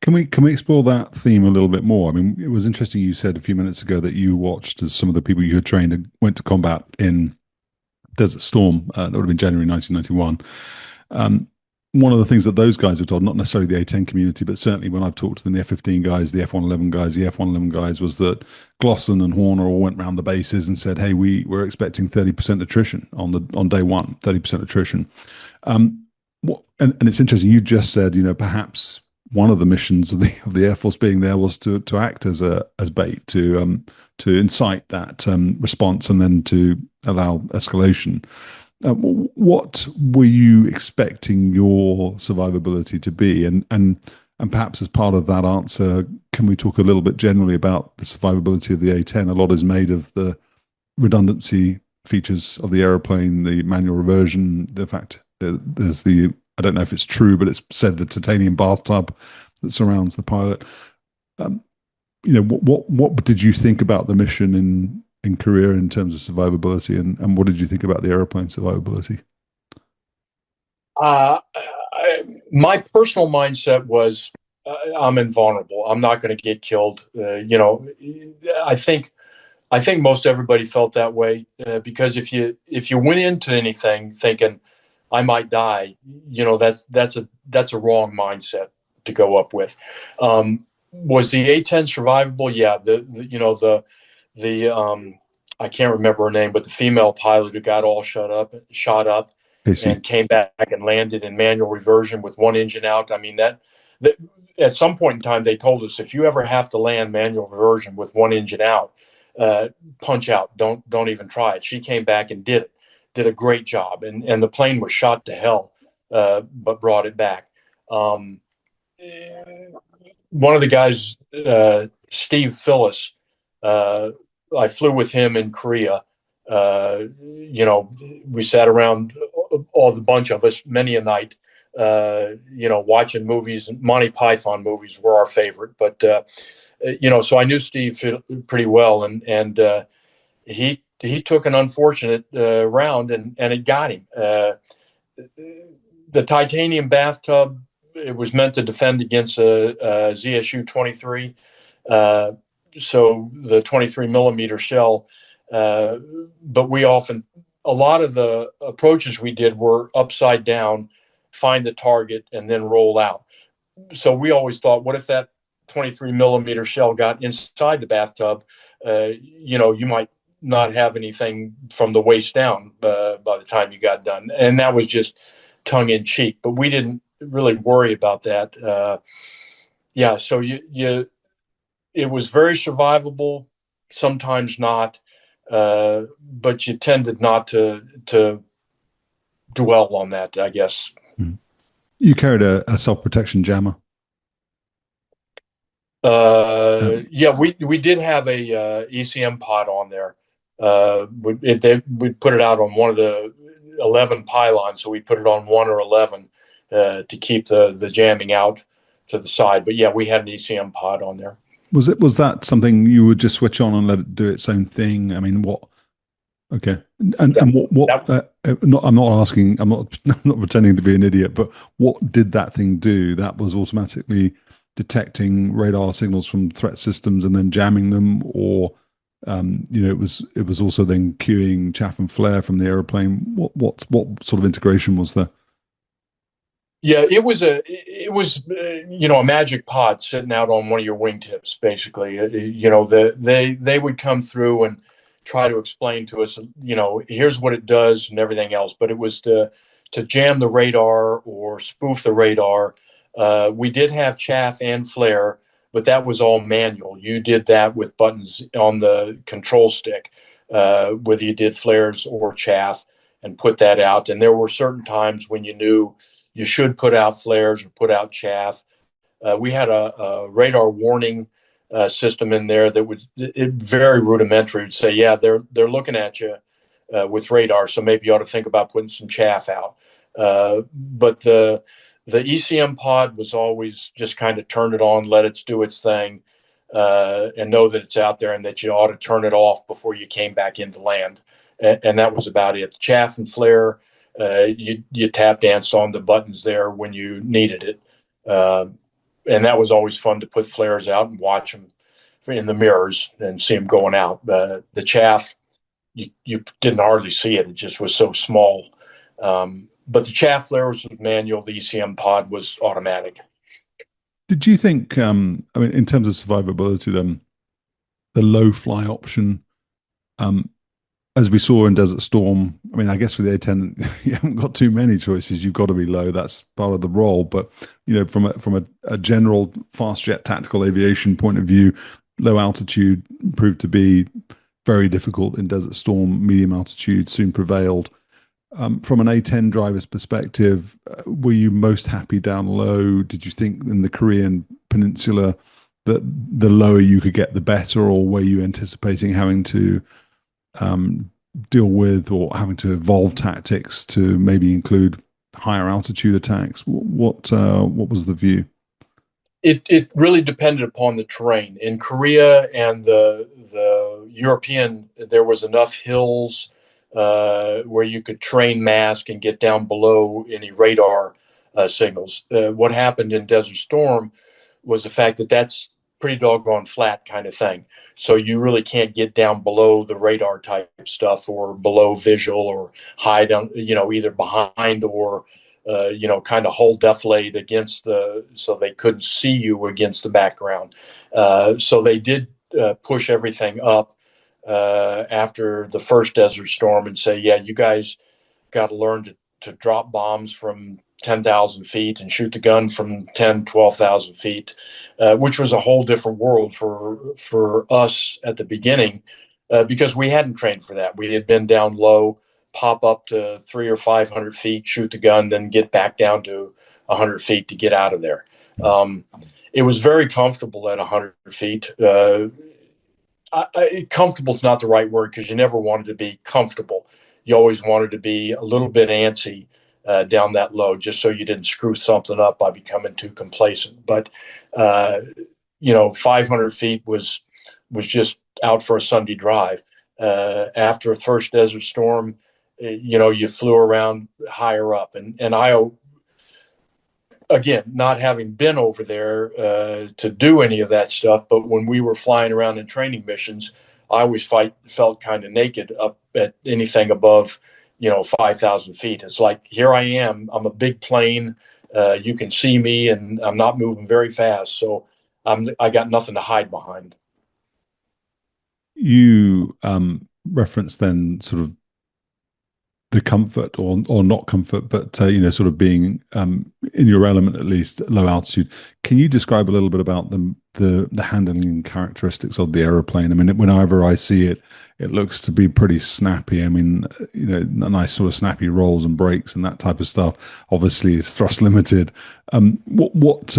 Can we explore that theme a little bit more? I mean, it was interesting you said a few minutes ago that you watched as some of the people you had trained and went to combat in Desert Storm. That would have been January 1991. One of the things that those guys were told, not necessarily the A-10 community, but certainly when I've talked to them, the F-15 guys, the F-111 guys, the F-111 guys, was that Glosson and Horner all went around the bases and said, "Hey, we're expecting 30% attrition on day one, 30% attrition." And it's interesting. You just said, perhaps one of the missions of the Air Force being there was to act as bait, to incite that response and then to allow escalation. What were you expecting your survivability to be? And perhaps as part of that answer, can we talk a little bit generally about the survivability of the A-10? A lot is made of the redundancy features of the aeroplane, the manual reversion, the fact that there's I don't know if it's true, but it's said the titanium bathtub that surrounds the pilot. What did you think about the mission in Korea in terms of survivability, and what did you think about the aeroplane survivability? My personal mindset was, I'm invulnerable. I'm not going to get killed. I think most everybody felt that way, because if you went into anything thinking I might die, that's a wrong mindset to go up with. Was the A-10 survivable? Yeah. The I can't remember her name, but the female pilot who got all shot up and came back and landed in manual reversion with one engine out. I mean, that at some point in time, they told us, if you ever have to land manual reversion with one engine out, punch out. Don't even try it. She came back and did a great job. And the plane was shot to hell, but brought it back. One of the guys, Steve Phillis, I flew with him in Korea, We sat around, all the bunch of us, many a night, watching movies. Monty Python movies were our favorite, but so I knew Steve pretty well, and he took an unfortunate round, and it got him. The titanium bathtub, it was meant to defend against a ZSU 23, so the 23 millimeter shell. But a lot of the approaches we did were upside down, find the target, and then roll out. So we always thought, what if that 23 millimeter shell got inside the bathtub? You might not have anything from the waist down by the time you got done. And that was just tongue in cheek, but we didn't really worry about that. So it was very survivable, sometimes not, but you tended not to dwell on that, I guess. You carried a self-protection jammer. We did have a ECM pod on there. We put it out on one of the 11 pylons, so we put it on 1 or 11 to keep the jamming out to the side. But yeah, we had an ECM pod on there. Was that something you would just switch on and let it do its own thing? I mean, what? Okay, and what? I'm not asking. I'm not pretending to be an idiot. But what did that thing do? That was automatically detecting radar signals from threat systems and then jamming them, or it was also then queuing chaff and flare from the airplane. What sort of integration was there? Yeah, it was a magic pod sitting out on one of your wingtips, basically. They would come through and try to explain to us, here's what it does and everything else. But it was to jam the radar or spoof the radar. We did have chaff and flare, but that was all manual. You did that with buttons on the control stick, whether you did flares or chaff, and put that out. And there were certain times when you knew you should put out flares or put out chaff. We had a radar warning system in there that would, very rudimentary, would say, yeah, they're looking at you with radar, so maybe you ought to think about putting some chaff out. But the ECM pod was always just kind of turn it on, let it do its thing, and know that it's out there and that you ought to turn it off before you came back into land. And that was about it. The chaff and flare, you tap danced on the buttons there when you needed it. And that was always fun to put flares out and watch them in the mirrors and see them going out. The chaff, you didn't hardly see it. It just was so small. But the chaff flares was manual. The ECM pod was automatic. Did you think, in terms of survivability, then the low fly option, as we saw in Desert Storm, I guess for the A-10, you haven't got too many choices. You've got to be low. That's part of the role. But, from a general fast jet tactical aviation point of view, low altitude proved to be very difficult in Desert Storm. Medium altitude soon prevailed. From an A-10 driver's perspective, were you most happy down low? Did you think in the Korean Peninsula that the lower you could get, the better? Or were you anticipating having to deal with or having to evolve tactics to maybe include higher altitude attacks? What was the view? It really depended upon the terrain. In Korea and the European, there was enough hills where you could train mask and get down below any radar signals. What happened in Desert Storm was the fact that that's pretty doggone flat kind of thing. So you really can't get down below the radar type stuff or below visual or hide on, either behind or, kind of hold deflate against so they couldn't see you against the background. So they did push everything up after the first Desert Storm and say, yeah, you guys got to learn to drop bombs from 10,000 feet and shoot the gun from 10, 12,000 feet, which was a whole different world for us at the beginning because we hadn't trained for that. We had been down low, pop up to 300 or 500 feet, shoot the gun, then get back down to 100 feet to get out of there. It was very comfortable at 100 feet. Comfortable is not the right word, because you never wanted to be comfortable. You always wanted to be a little bit antsy down that low, just so you didn't screw something up by becoming too complacent. But 500 feet was just out for a Sunday drive. After a first Desert Storm, you flew around higher up, and I, again, not having been over there to do any of that stuff, but when we were flying around in training missions, I always felt kind of naked up at anything above 5,000 feet. It's like, here I am, I'm a big plane, you can see me, and I'm not moving very fast, so I got nothing to hide behind. You reference then sort of the comfort or not comfort, but sort of being in your element, at least at low altitude. Can you describe a little bit about the handling characteristics of the aeroplane? I mean, whenever I see it, it looks to be pretty snappy. I mean, nice sort of snappy rolls and brakes and that type of stuff. Obviously, it's thrust limited. What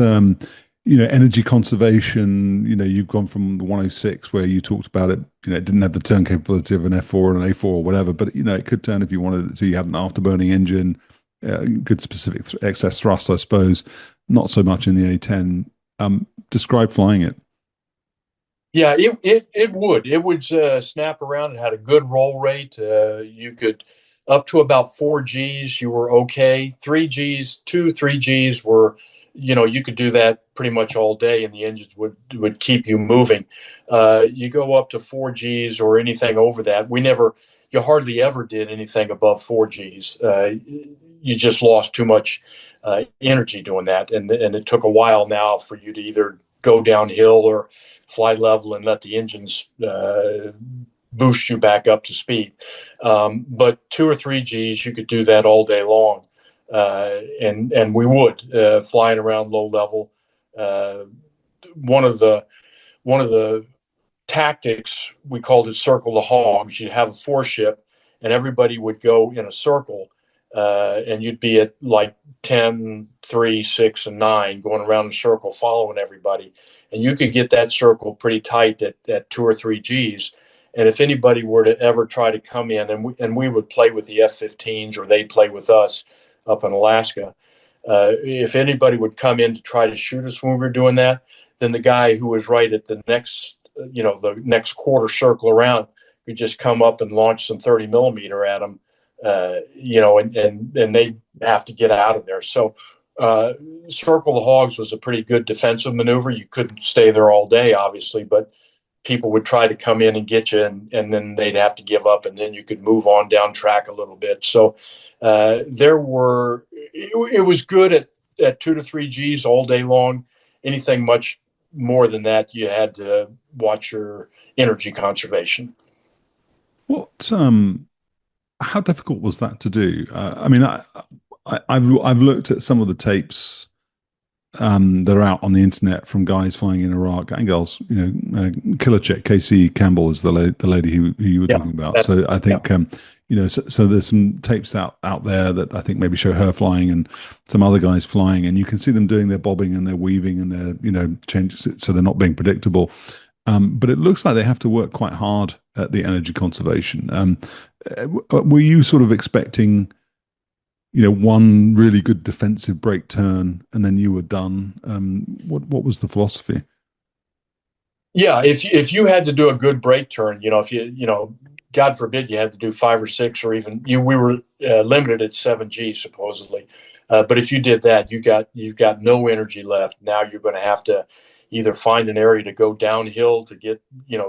energy conservation, you've gone from the 106 where you talked about it, it didn't have the turn capability of an F4 and an A4 or whatever, but it could turn if you wanted it to. You had an afterburning engine, good specific excess thrust, I suppose. Not so much in the A-10. Describe flying it. Yeah, it would snap around. It had a good roll rate. You could, up to about 4 Gs, you were okay. 3 Gs, 3 Gs were, you could do that pretty much all day, and the engines would keep you moving. You go up to 4 Gs or anything over that. You hardly ever did anything above 4 Gs. You just lost too much energy doing that, and it took a while now for you to either go downhill or fly level and let the engines boost you back up to speed. But 2 or 3 Gs, you could do that all day long. And we would, flying around low level. One of the tactics, we called it circle the hogs. You'd have a four-ship, and everybody would go in a circle, and you'd be at like 10, 3, 6, and 9, going around in a circle, following everybody. And you could get that circle pretty tight at 2 or 3 Gs. And if anybody were to ever try to come in, and we would play with the F-15s, or they'd play with us up in Alaska, if anybody would come in to try to shoot us when we were doing that, then the guy who was right at the next quarter circle around could just come up and launch some 30 millimeter at them, and they'd have to get out of there. So circle the hogs was a pretty good defensive maneuver. You couldn't stay there all day, obviously, but people would try to come in and get you, and then they'd have to give up, and then you could move on down track a little bit. So it was good at 2 to 3 Gs all day long. Anything much more than that, you had to watch your energy conservation. How difficult was that to do? I mean, I've looked at some of the tapes that are out on the internet from guys flying in Iraq and girls. Killer Chick Casey Campbell is the lady who you were talking about. So I think so there's some tapes out there that I think maybe show her flying and some other guys flying, and you can see them doing their bobbing and their weaving and their changes, so they're not being predictable. But it looks like they have to work quite hard at the energy conservation. Were you sort of expecting one really good defensive brake turn and then you were done? What was the philosophy? Yeah, if you had to do a good brake turn, if you God forbid you had to do 5 or 6, or even we were limited at 7 G supposedly, but if you did that, you've got no energy left. Now you're going to have to either find an area to go downhill to get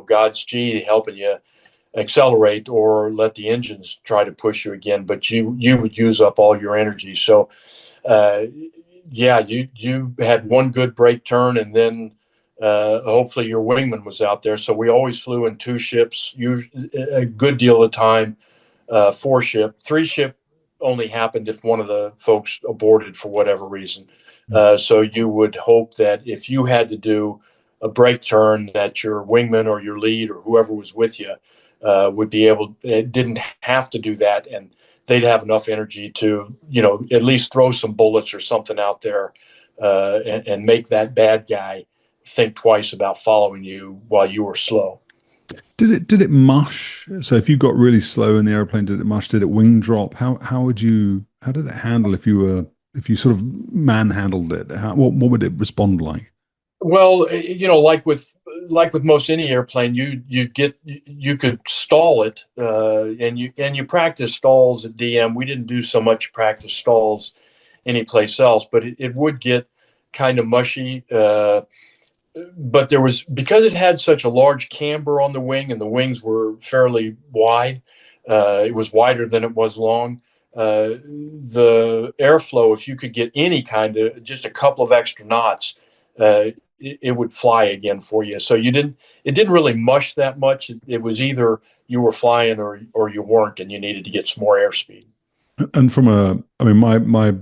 God's G helping you accelerate, or let the engines try to push you again, but you would use up all your energy. So you had one good brake turn, and then hopefully your wingman was out there. So we always flew in 2 ships, usually a good deal of the time, 4 ship. 3 ship only happened if one of the folks aborted for whatever reason. So you would hope that if you had to do a brake turn, that your wingman or your lead or whoever was with you would be able, didn't have to do that, and they'd have enough energy to, at least throw some bullets or something out there, and make that bad guy think twice about following you while you were slow. Did it mush? So if you got really slow in the airplane, did it mush? Did it wing drop? How did it handle if you sort of manhandled it? What would it respond like? Well, like with most any airplane, you could stall it, and you practice stalls at DM. We didn't do so much practice stalls anyplace else, but it would get kind of mushy. But there was, because it had such a large camber on the wing and the wings were fairly wide, it was wider than it was long. The airflow, if you could get any kind of just a couple of extra knots, it would fly again for you. So it didn't really mush that much. It was either you were flying or you weren't, and you needed to get some more airspeed. And from I mean, my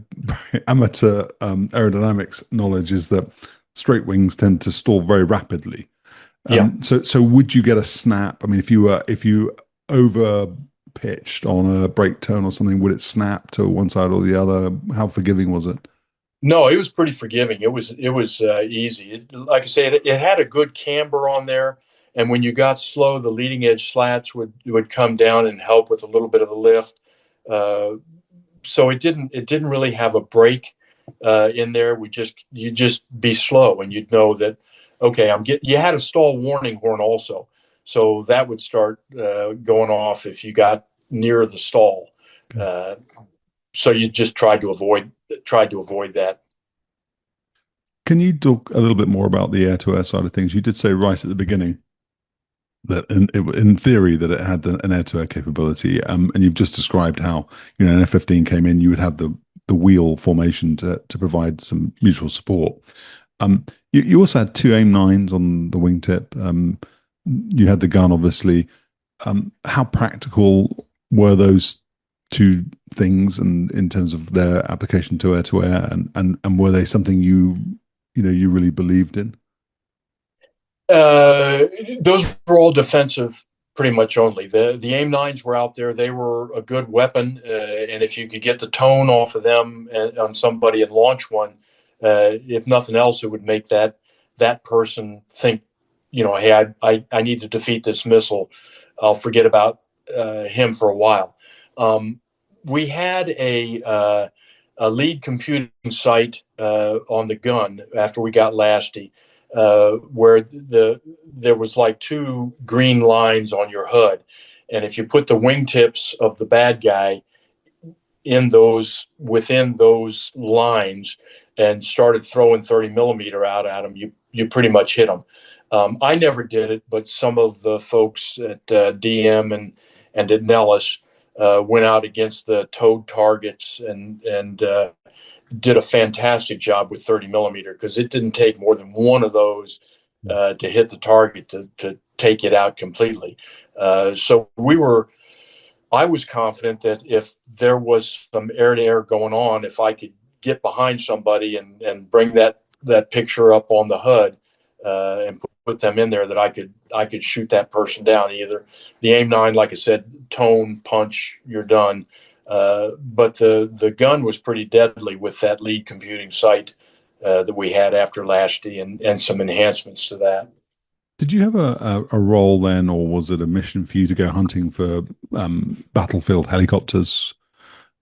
amateur aerodynamics knowledge is that straight wings tend to stall very rapidly. Yeah. So would you get a snap? I mean, if you over pitched on a brake turn or something, would it snap to one side or the other? How forgiving was it? No, it was pretty forgiving. It was easy. Like I said, it had a good camber on there, and when you got slow, the leading edge slats would come down and help with a little bit of the lift. Uh, so it didn't really have a break in there. You just be slow, and you'd know that okay, You had a stall warning horn also, so that would start going off if you got near the stall. Okay. So you just tried to avoid that. Can you talk a little bit more about the air-to-air side of things? You did say right at the beginning that in theory that it had an air-to-air capability, and you've just described how an F-15 came in, you would have the wheel formation to provide some mutual support. You also had two AIM-9s on the wingtip. You had the gun, obviously. How practical were those two things, and in terms of their application to air, and were they something you really believed in? Uh, those were all defensive, pretty much only. The AIM-9s were out there. They were a good weapon, and if you could get the tone off of them on somebody and launch one, if nothing else, it would make that person think, hey, I need to defeat this missile. I'll forget about him for a while. We had a lead computing site on the gun after we got Lasty, where there was like two green lines on your HUD, and if you put the wingtips of the bad guy within those lines and started throwing 30 millimeter out at them, you pretty much hit them. I never did it, but some of the folks at DM and at Nellis went out against the towed targets and did a fantastic job with 30 millimeter, because it didn't take more than one of those to hit the target to take it out completely. So I was confident that if there was some air to air going on, if I could get behind somebody and bring that picture up on the HUD and put them in there, that I could shoot that person down. Either the AIM-9, like I said, tone, punch, you're done. But the gun was pretty deadly with that lead computing site that we had after Lasty and some enhancements to that. Did you have a role then, or was it a mission for you to go hunting for battlefield helicopters?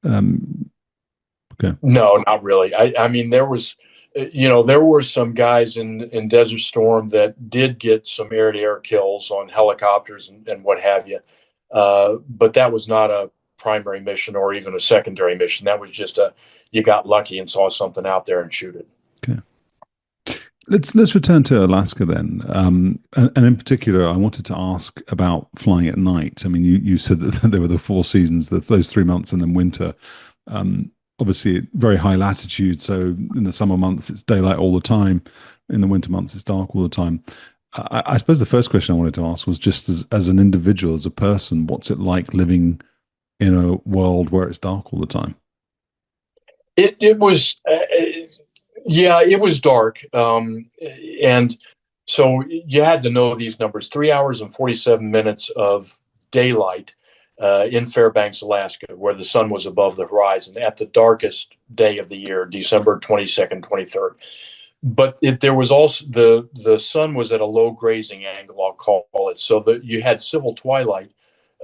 Um, okay. No, not really. I mean, there were some guys in Desert Storm that did get some air-to-air kills on helicopters and what have you. But that was not a primary mission or even a secondary mission. That was just you got lucky and saw something out there and shoot it. Okay. Let's return to Alaska then, and in particular, I wanted to ask about flying at night. I mean, you said that there were the four seasons, those 3 months, and then winter. Obviously, very high latitude, so in the summer months it's daylight all the time. In the winter months, it's dark all the time. I suppose the first question I wanted to ask was just as an individual, as a person, what's it like living in a world where it's dark all the time? It was yeah, it was dark, and so you had to know these numbers: 3 hours and 47 minutes of daylight in Fairbanks, Alaska, where the sun was above the horizon at the darkest day of the year, December 22nd, 23rd. but there was also the sun was at a low grazing angle, I'll call it, so that you had civil twilight,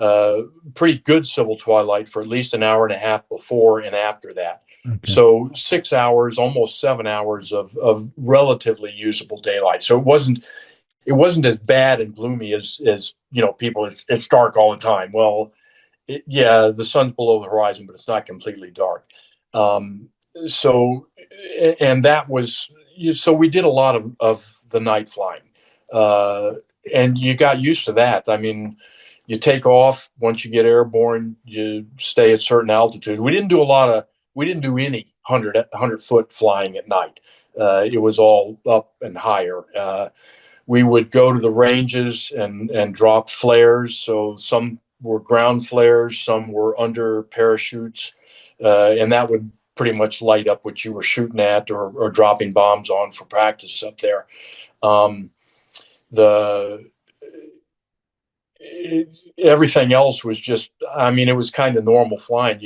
uh, pretty good civil twilight for at least an hour and a half before and after that. Okay. So 6 hours, almost 7 hours of relatively usable daylight. So it wasn't as bad and gloomy as people. It's dark all the time. Well, yeah, the sun's below the horizon, but it's not completely dark. Um, so, and that was so we did a lot of the night flying, uh, and you got used to that. I mean, you take off once you get airborne, you stay at certain altitude. We didn't do any 100 foot flying at night. It was all up and higher. We would go to the ranges and drop flares. So some were ground flares, some were under parachutes, and that would pretty much light up what you were shooting at or dropping bombs on for practice up there. Um, the Everything else was just, I mean, it was kind of normal flying.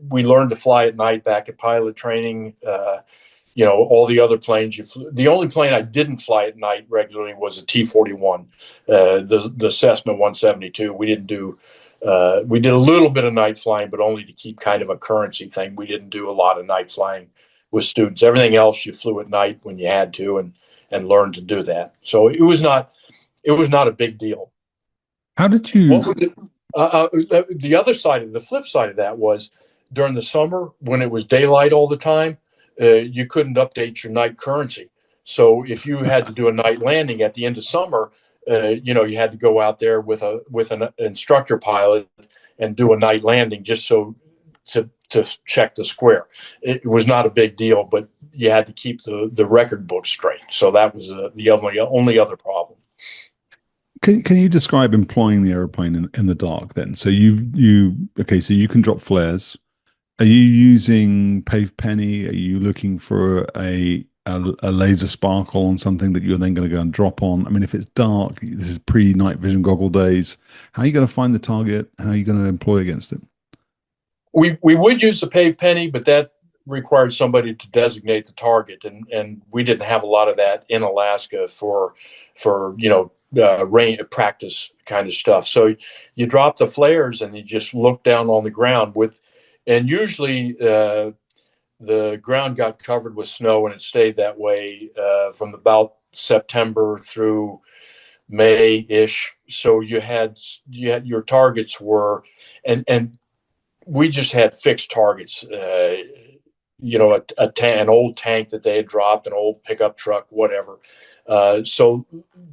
We learned to fly at night back at pilot training. All the other planes you flew. The only plane I didn't fly at night regularly was a T-41, the Cessna 172. We did a little bit of night flying, but only to keep kind of a currency thing. We didn't do a lot of night flying with students. Everything else you flew at night when you had to and learned to do that. So it was not a big deal. How did you? What was it? The flip side of that was during the summer when it was daylight all the time, you couldn't update your night currency. So if you had to do a night landing at the end of summer, you had to go out there with an instructor pilot and do a night landing just so to check the square. It was not a big deal, but you had to keep the record book straight. So that was the only other problem. Can you describe employing the aeroplane in the dark then? So so you can drop flares. Are you using pave penny? Are you looking for a laser sparkle on something that you're then going to go and drop on? I mean, if it's dark, this is pre-night vision goggle days. How are you going to find the target? How are you going to employ against it? We would use the pave penny, but that required somebody to designate the target, and we didn't have a lot of that in Alaska for rain practice kind of stuff. So you drop the flares and you just look down on the ground and usually the ground got covered with snow and it stayed that way from about September through May-ish. So you had your targets were, and we just had fixed targets. An old tank that they had dropped, an old pickup truck, whatever. So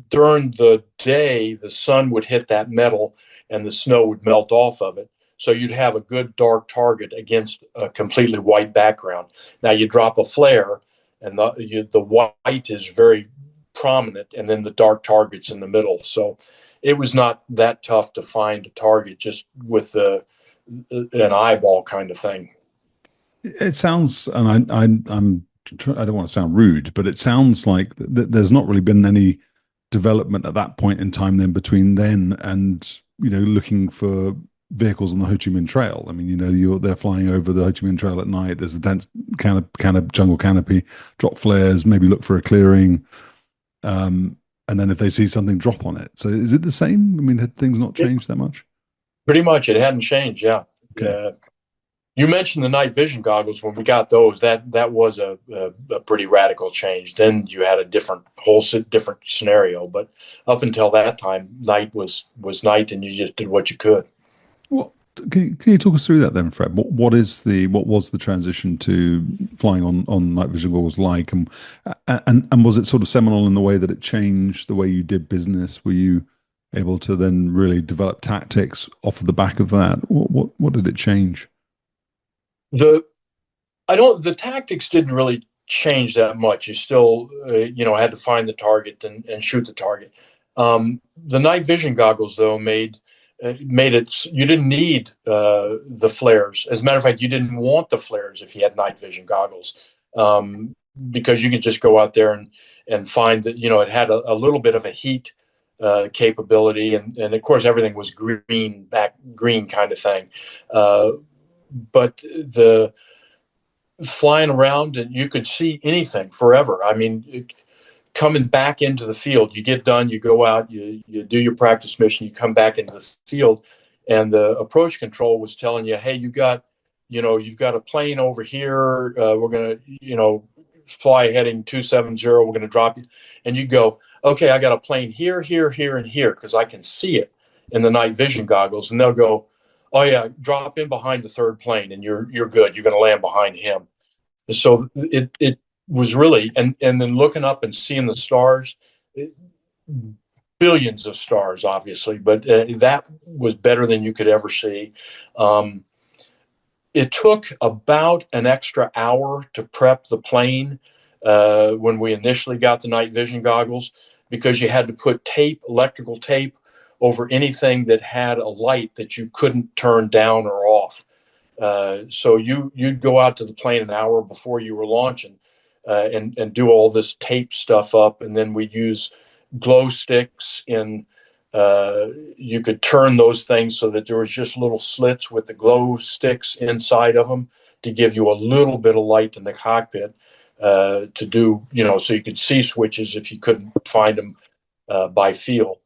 during the day, the sun would hit that metal and the snow would melt off of it. So you'd have a good dark target against a completely white background. Now you drop a flare and the white is very prominent, and then the dark target's in the middle. So it was not that tough to find a target just with an eyeball kind of thing. It sounds, and I don't want to sound rude, but it sounds like there's not really been any development at that point in time then between then and looking for vehicles on the Ho Chi Minh Trail. I mean, they're flying over the Ho Chi Minh Trail at night. There's a dense jungle canopy, drop flares, maybe look for a clearing, and then if they see something, drop on it. So is it the same? I mean, had things not changed that much? Pretty much, it hadn't changed. Yeah. Okay. You mentioned the night vision goggles. When we got those, that was a pretty radical change. Then you had a different scenario. But up until that time, night was night, and you just did what you could. Well, can you talk us through that then, Fred? What was the transition to flying on night vision goggles like, and was it sort of seminal in the way that it changed the way you did business? Were you able to then really develop tactics off of the back of that? What did it change? The tactics didn't really change that much. You still had to find the target and shoot the target. The night vision goggles though made it you didn't need the flares. As a matter of fact, you didn't want the flares if you had night vision goggles, because you could just go out there and find that it had a little bit of a heat capability, and of course everything was green kind of thing. But flying around, and you could see anything forever. I mean, coming back into the field, you get done, you go out, you do your practice mission, you come back into the field, and the approach control was telling you, hey, you've got a plane over here. We're going to, fly heading 270. We're going to drop you. And you go, okay, I got a plane here, here, here, and here, because I can see it in the night vision goggles. And they'll go, oh yeah, drop in behind the third plane, and you're good. You're going to land behind him. So it was really, and then looking up and seeing the stars, billions of stars, obviously, but that was better than you could ever see. It took about an extra hour to prep the plane when we initially got the night vision goggles, because you had to put electrical tape, over anything that had a light that you couldn't turn down or off. So you'd go out to the plane an hour before you were launching and do all this tape stuff up, and then we'd use glow sticks you could turn those things so that there was just little slits with the glow sticks inside of them to give you a little bit of light in the cockpit to do, so you could see switches if you couldn't find them by feel.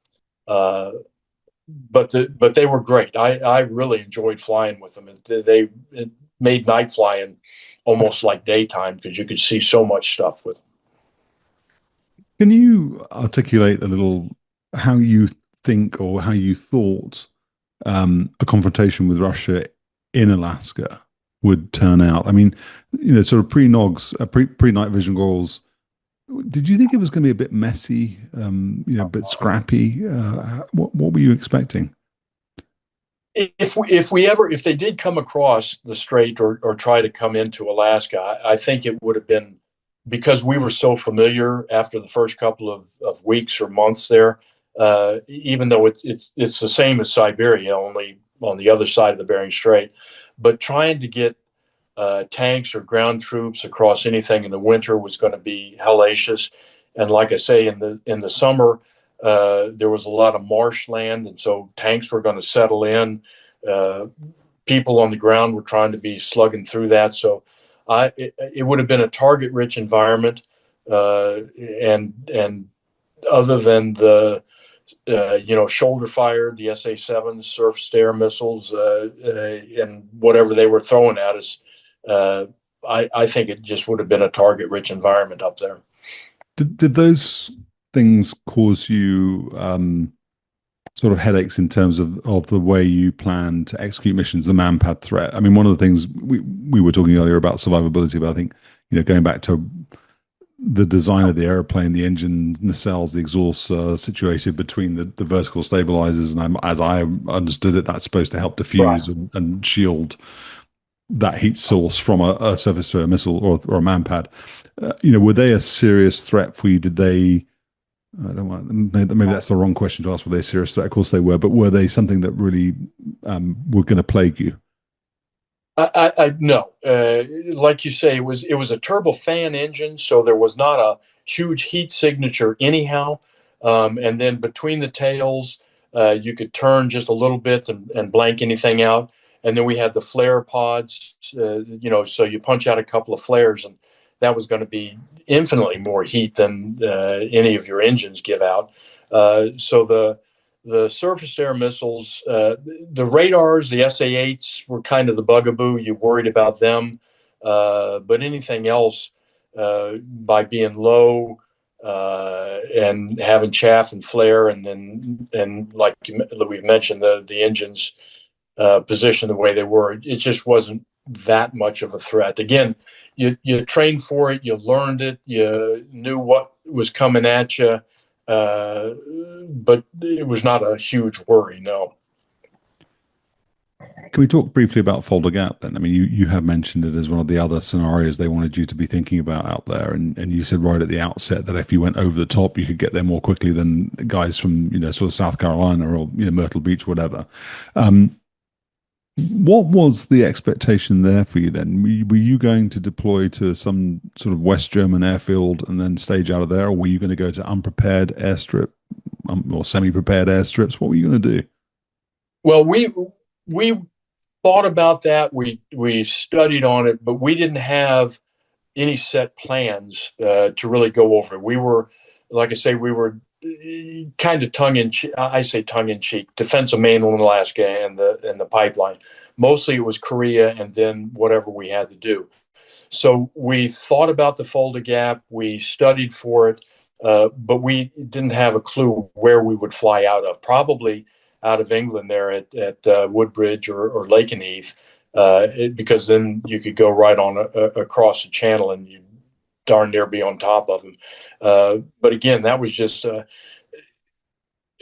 But they were great. I really enjoyed flying with them. It made night flying almost like daytime, because you could see so much stuff with them. Can you articulate a little how you think, or how you thought a confrontation with Russia in Alaska would turn out? I mean, sort of pre-NOGs, pre-night vision goggles. Did you think it was going to be a bit messy, a bit scrappy? What were you expecting? If they did come across the strait or try to come into Alaska, I think it would have been, because we were so familiar after the first couple of weeks or months there. Even though it's the same as Siberia, only on the other side of the Bering Strait, but trying to get tanks or ground troops across anything in the winter was going to be hellacious. And like I say, in the summer, there was a lot of marshland, and so tanks were going to settle in. People on the ground were trying to be slugging through that. So it would have been a target-rich environment, and other than the shoulder fired, the SA-7s, surface-to-air missiles, and whatever they were throwing at us, I think it just would have been a target-rich environment up there. Did those things cause you sort of headaches in terms of the way you plan to execute missions, the MANPAD threat? I mean, one of the things we were talking earlier about survivability, but I think, going back to the design of the airplane, the engine nacelles, the exhausts are situated between the vertical stabilizers, and as I understood it, that's supposed to help diffuse and shield that heat source from a surface-to-air missile or a MANPAD. Were they a serious threat for you? Did they? I don't want. Maybe that's the wrong question to ask. Were they a serious threat? Of course they were, but were they something that really were going to plague you? No. Like you say, it was a turbofan engine, so there was not a huge heat signature anyhow. And then between the tails, you could turn just a little bit and blank anything out. And then we had the flare pods, so you punch out a couple of flares, and that was going to be infinitely more heat than any of your engines give out. So the surface-to-air missiles, the radars, the SA-8s were kind of the bugaboo. You worried about them. But anything else, by being low and having chaff and flare, and like we've mentioned, the engines positioned the way they were, it just wasn't that much of a threat. Again, you trained for it, you learned it, you knew what was coming at you. But it was not a huge worry, no. Can we talk briefly about Fulda Gap then? I mean, you have mentioned it as one of the other scenarios they wanted you to be thinking about out there, and you said right at the outset that if you went over the top, you could get there more quickly than guys from sort of South Carolina or Myrtle Beach, whatever. What was the expectation there for you then? Were you going to deploy to some sort of West German airfield and then stage out of there, or were you going to go to unprepared airstrip or semi-prepared airstrips? What were you going to do? Well, we thought about that. We studied on it, but we didn't have any set plans to really go over it. We were, like I say, we were kind of tongue in cheek. I say tongue in cheek. Defense of mainland Alaska and the pipeline. Mostly it was Korea, and then whatever we had to do. So we thought about the Fulda Gap. We studied for it, but we didn't have a clue where we would fly out of. Probably out of England there at Woodbridge or Lakenheath, because then you could go right on across the channel and you darn near be on top of them. But again, that was just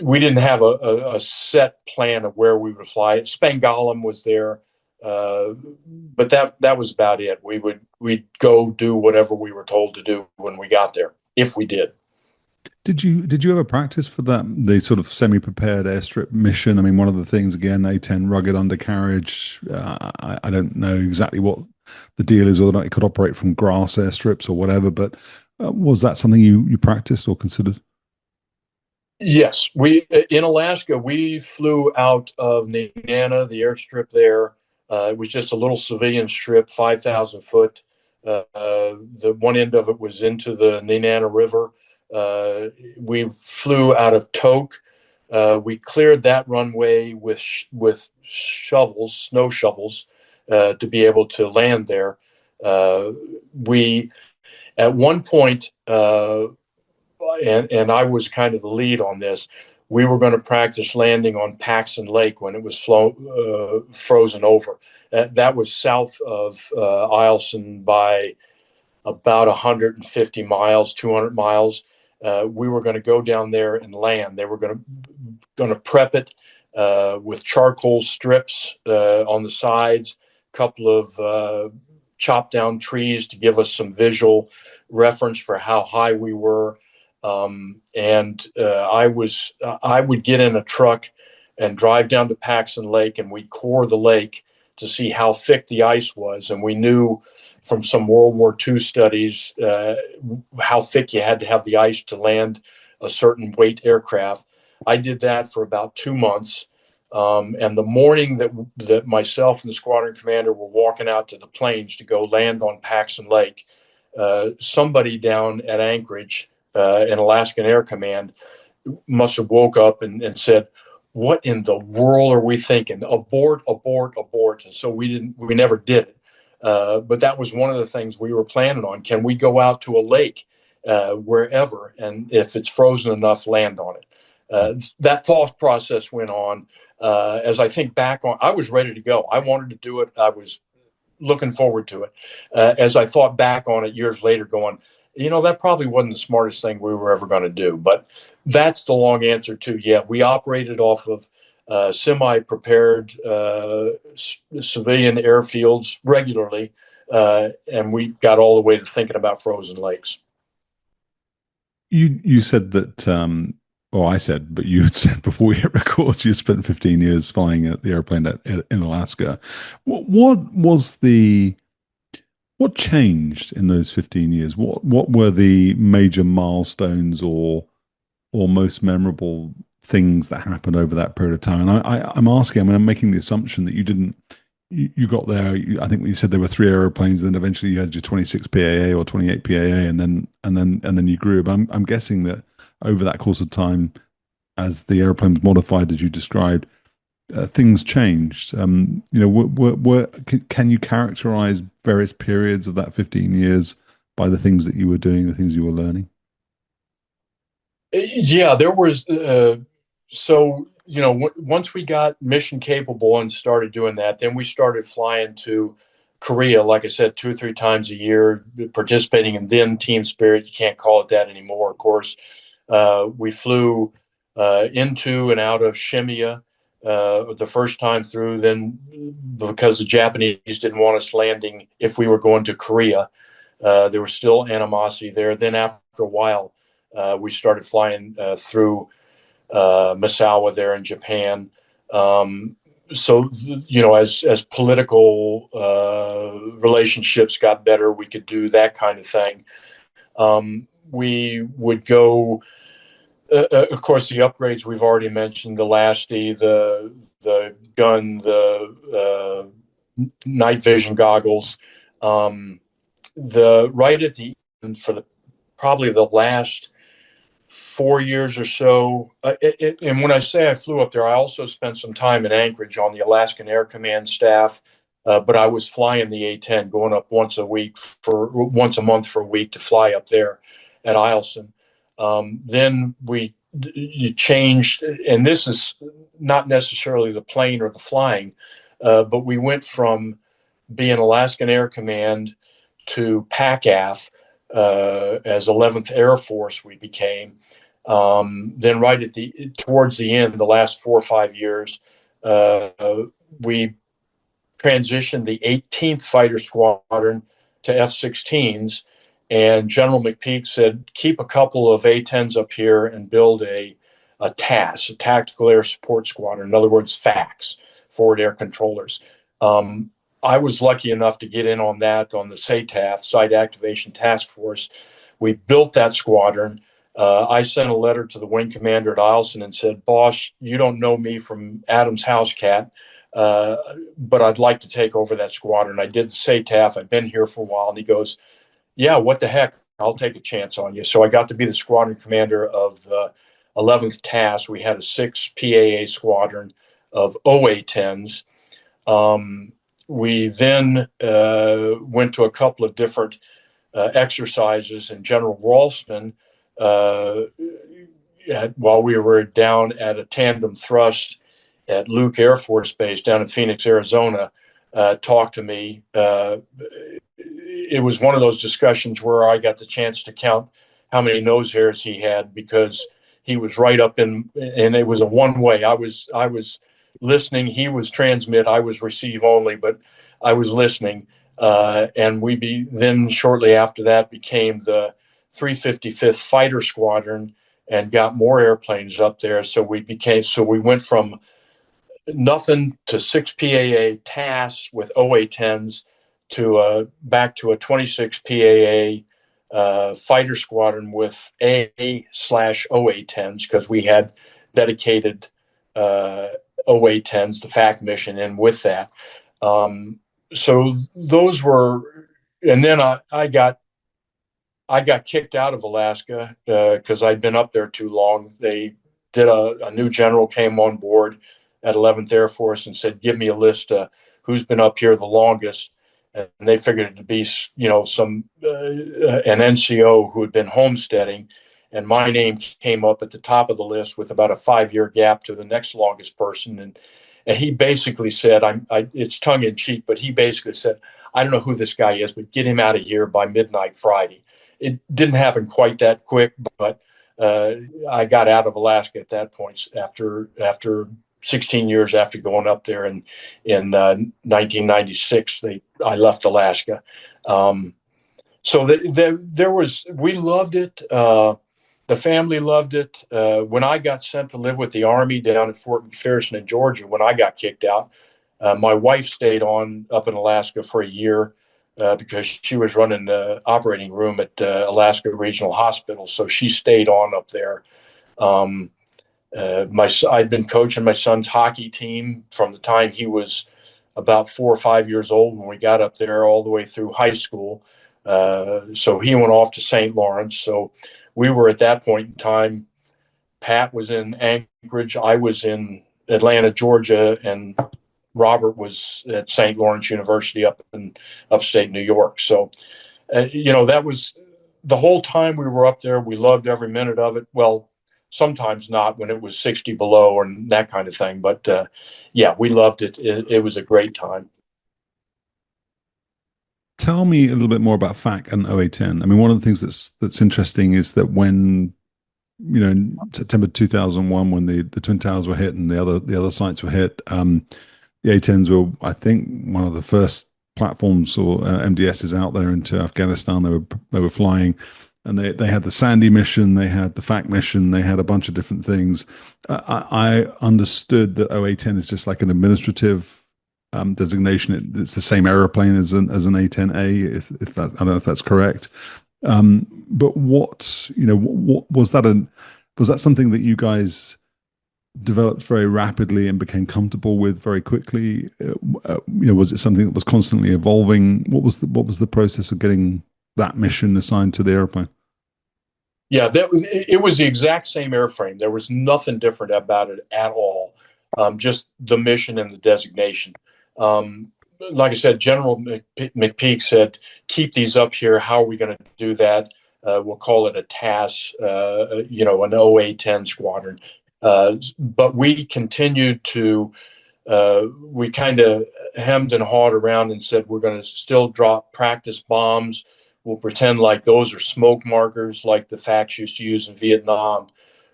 we didn't have a set plan of where we would fly. Spangalum was there. But that was about it. We'd go do whatever we were told to do when we got there, if we did. Did you ever practice for that, the sort of semi-prepared airstrip mission? I mean, one of the things, again, A-10 rugged undercarriage. I don't know exactly what the deal is, whether or not it could operate from grass airstrips or whatever, but was that something you practiced or considered? Yes, we in Alaska, we flew out of Nenana, the airstrip there. It was just a little civilian strip, 5,000 foot. The one end of it was into the Nenana River. We flew out of Tok. We cleared that runway with shovels, snow shovels, to be able to land there. We, at one point, and I was kind of the lead on this, we were going to practice landing on Paxson Lake when it was frozen over. That was south of Eielson by about 150 miles, 200 miles. We were going to go down there and land. They were going to prep it with charcoal strips on the sides, a couple of chopped down trees to give us some visual reference for how high we were. I would get in a truck and drive down to Paxson Lake, and we'd core the lake to see how thick the ice was. And we knew from some World War II studies how thick you had to have the ice to land a certain weight aircraft. I did that for about 2 months. And the morning that myself and the squadron commander were walking out to the plains to go land on Paxson Lake, somebody down at Anchorage, in Alaskan Air Command, must have woke up and said, "What in the world are we thinking? Abort, abort, abort!" And so we never did it. But that was one of the things we were planning on. Can we go out to a lake, wherever, and if it's frozen enough, land on it? That thought process went on. As I think back on, I was ready to go. I wanted to do it. I was looking forward to it. As I thought back on it years later, going, that probably wasn't the smartest thing we were ever going to do. But that's the long answer to, yeah, we operated off of semi-prepared civilian airfields regularly, and we got all the way to thinking about frozen lakes. You said that, or I said, but you had said before we hit record, you spent 15 years flying the airplane in Alaska. What changed in those 15 years? What were the major milestones or most memorable things that happened over that period of time? And I'm asking, I'm making the assumption that you got there. I think you said there were 3 aeroplanes, and then eventually you had your 26 PAA or 28 PAA, and then you grew. But I'm guessing that over that course of time, as the airplane was modified as you described, things changed. Can you characterize various periods of that 15 years by the things that you were doing, the things you were learning? Yeah, there was. Once we got mission capable and started doing that, then we started flying to Korea, like I said, 2 or 3 times a year, participating in then Team Spirit. You can't call it that anymore, of course. We flew into and out of Shimiya the first time through. Then, because the Japanese didn't want us landing if we were going to Korea, there was still animosity there. Then after a while, we started flying through Misawa there in Japan. As political relationships got better, we could do that kind of thing. We would go Of course, the upgrades we've already mentioned: the Lasty, the gun, the night vision goggles. The right at the end for the probably the last 4 years or so. And when I say I flew up there, I also spent some time in Anchorage on the Alaskan Air Command staff. But I was flying the A-10, going up once a month for a week to fly up there at Eilson. Then you changed, and this is not necessarily the plane or the flying, but we went from being Alaskan Air Command to PACAF as 11th Air Force. We became then right towards the end, the last 4 or 5 years, we transitioned the 18th Fighter Squadron to F-16s, and General McPeak said, keep a couple of A-10s up here and build a TAS, a Tactical Air Support Squadron, in other words, FACS, Forward Air Controllers. I was lucky enough to get in on that on the SATAF, Site Activation Task Force. We built that squadron. I sent a letter to the wing commander at Eilson and said, boss, you don't know me from Adam's house cat, but I'd like to take over that squadron. I did the SATAF. I've been here for a while. And he goes, yeah, what the heck? I'll take a chance on you. So I got to be the squadron commander of the 11th TAS. We had a 6 PAA squadron of OA-10s. We then went to a couple of different exercises, and General Ralston, while we were down at a tandem thrust at Luke Air Force Base down in Phoenix, Arizona, talked to me. It was one of those discussions where I got the chance to count how many nose hairs he had, because he was right up in, and it was a one-way. I was listening. He was transmit. I was receive only, but I was listening. And then shortly after that became the 355th Fighter Squadron and got more airplanes up there. So we went from nothing to 6 PAA TAS with OA-10s to back to a 26 PAA fighter squadron with A/OA-10s, because we had dedicated OA-10s, the FAC mission, and with that. So those were, and then I got kicked out of Alaska because I'd been up there too long. They did a new general came on board at 11th Air Force and said, give me a list of who's been up here the longest. And they figured it to be, some an NCO who had been homesteading, and my name came up at the top of the list with about a 5-year gap to the next longest person. And he basically said, it's tongue in cheek, but he basically said, I don't know who this guy is, but get him out of here by midnight Friday. It didn't happen quite that quick, but I got out of Alaska at that point after 16 years after going up there in 1996. I left Alaska. So we loved it. The family loved it. When I got sent to live with the Army down at Fort McPherson in Georgia, when I got kicked out, my wife stayed on up in Alaska for a year because she was running the operating room at Alaska Regional Hospital. So she stayed on up there. I'd been coaching my son's hockey team from the time he was about 4 or 5 years old when we got up there all the way through high school. So he went off to St. Lawrence. So we were at that point in time, Pat was in Anchorage, I was in Atlanta, Georgia, and Robert was at St. Lawrence University up in upstate New York. So, that was the whole time we were up there. We loved every minute of it. Well, sometimes not when it was 60 below and that kind of thing. But yeah, we loved it. It was a great time. Tell me a little bit more about FAC and OA-10. I mean, one of the things that's interesting is that when, in September 2001, when the Twin Towers were hit and the other sites were hit, the A-10s were, I think, one of the first platforms or MDSs out there into Afghanistan. They were flying. And they had the Sandy mission, they had the FAC mission, they had a bunch of different things. I understood that OA-10 is just like an administrative designation. It's the same aeroplane as an A-10A, if that, I don't know if that's correct. But what was that Was that something that you guys developed very rapidly and became comfortable with very quickly? Was it something that was constantly evolving? What was the process of getting that mission assigned to the airplane? Yeah, it was the exact same airframe. There was nothing different about it at all. Just the mission and the designation. Um, like I said, General McPeak said, "Keep these up here. How are we going to do that? We'll call it a TAS, an A-10 squadron." But we continued to we kind of hemmed and hawed around and said we're going to still drop practice bombs. We'll pretend like those are smoke markers, like the FACs used to use in Vietnam.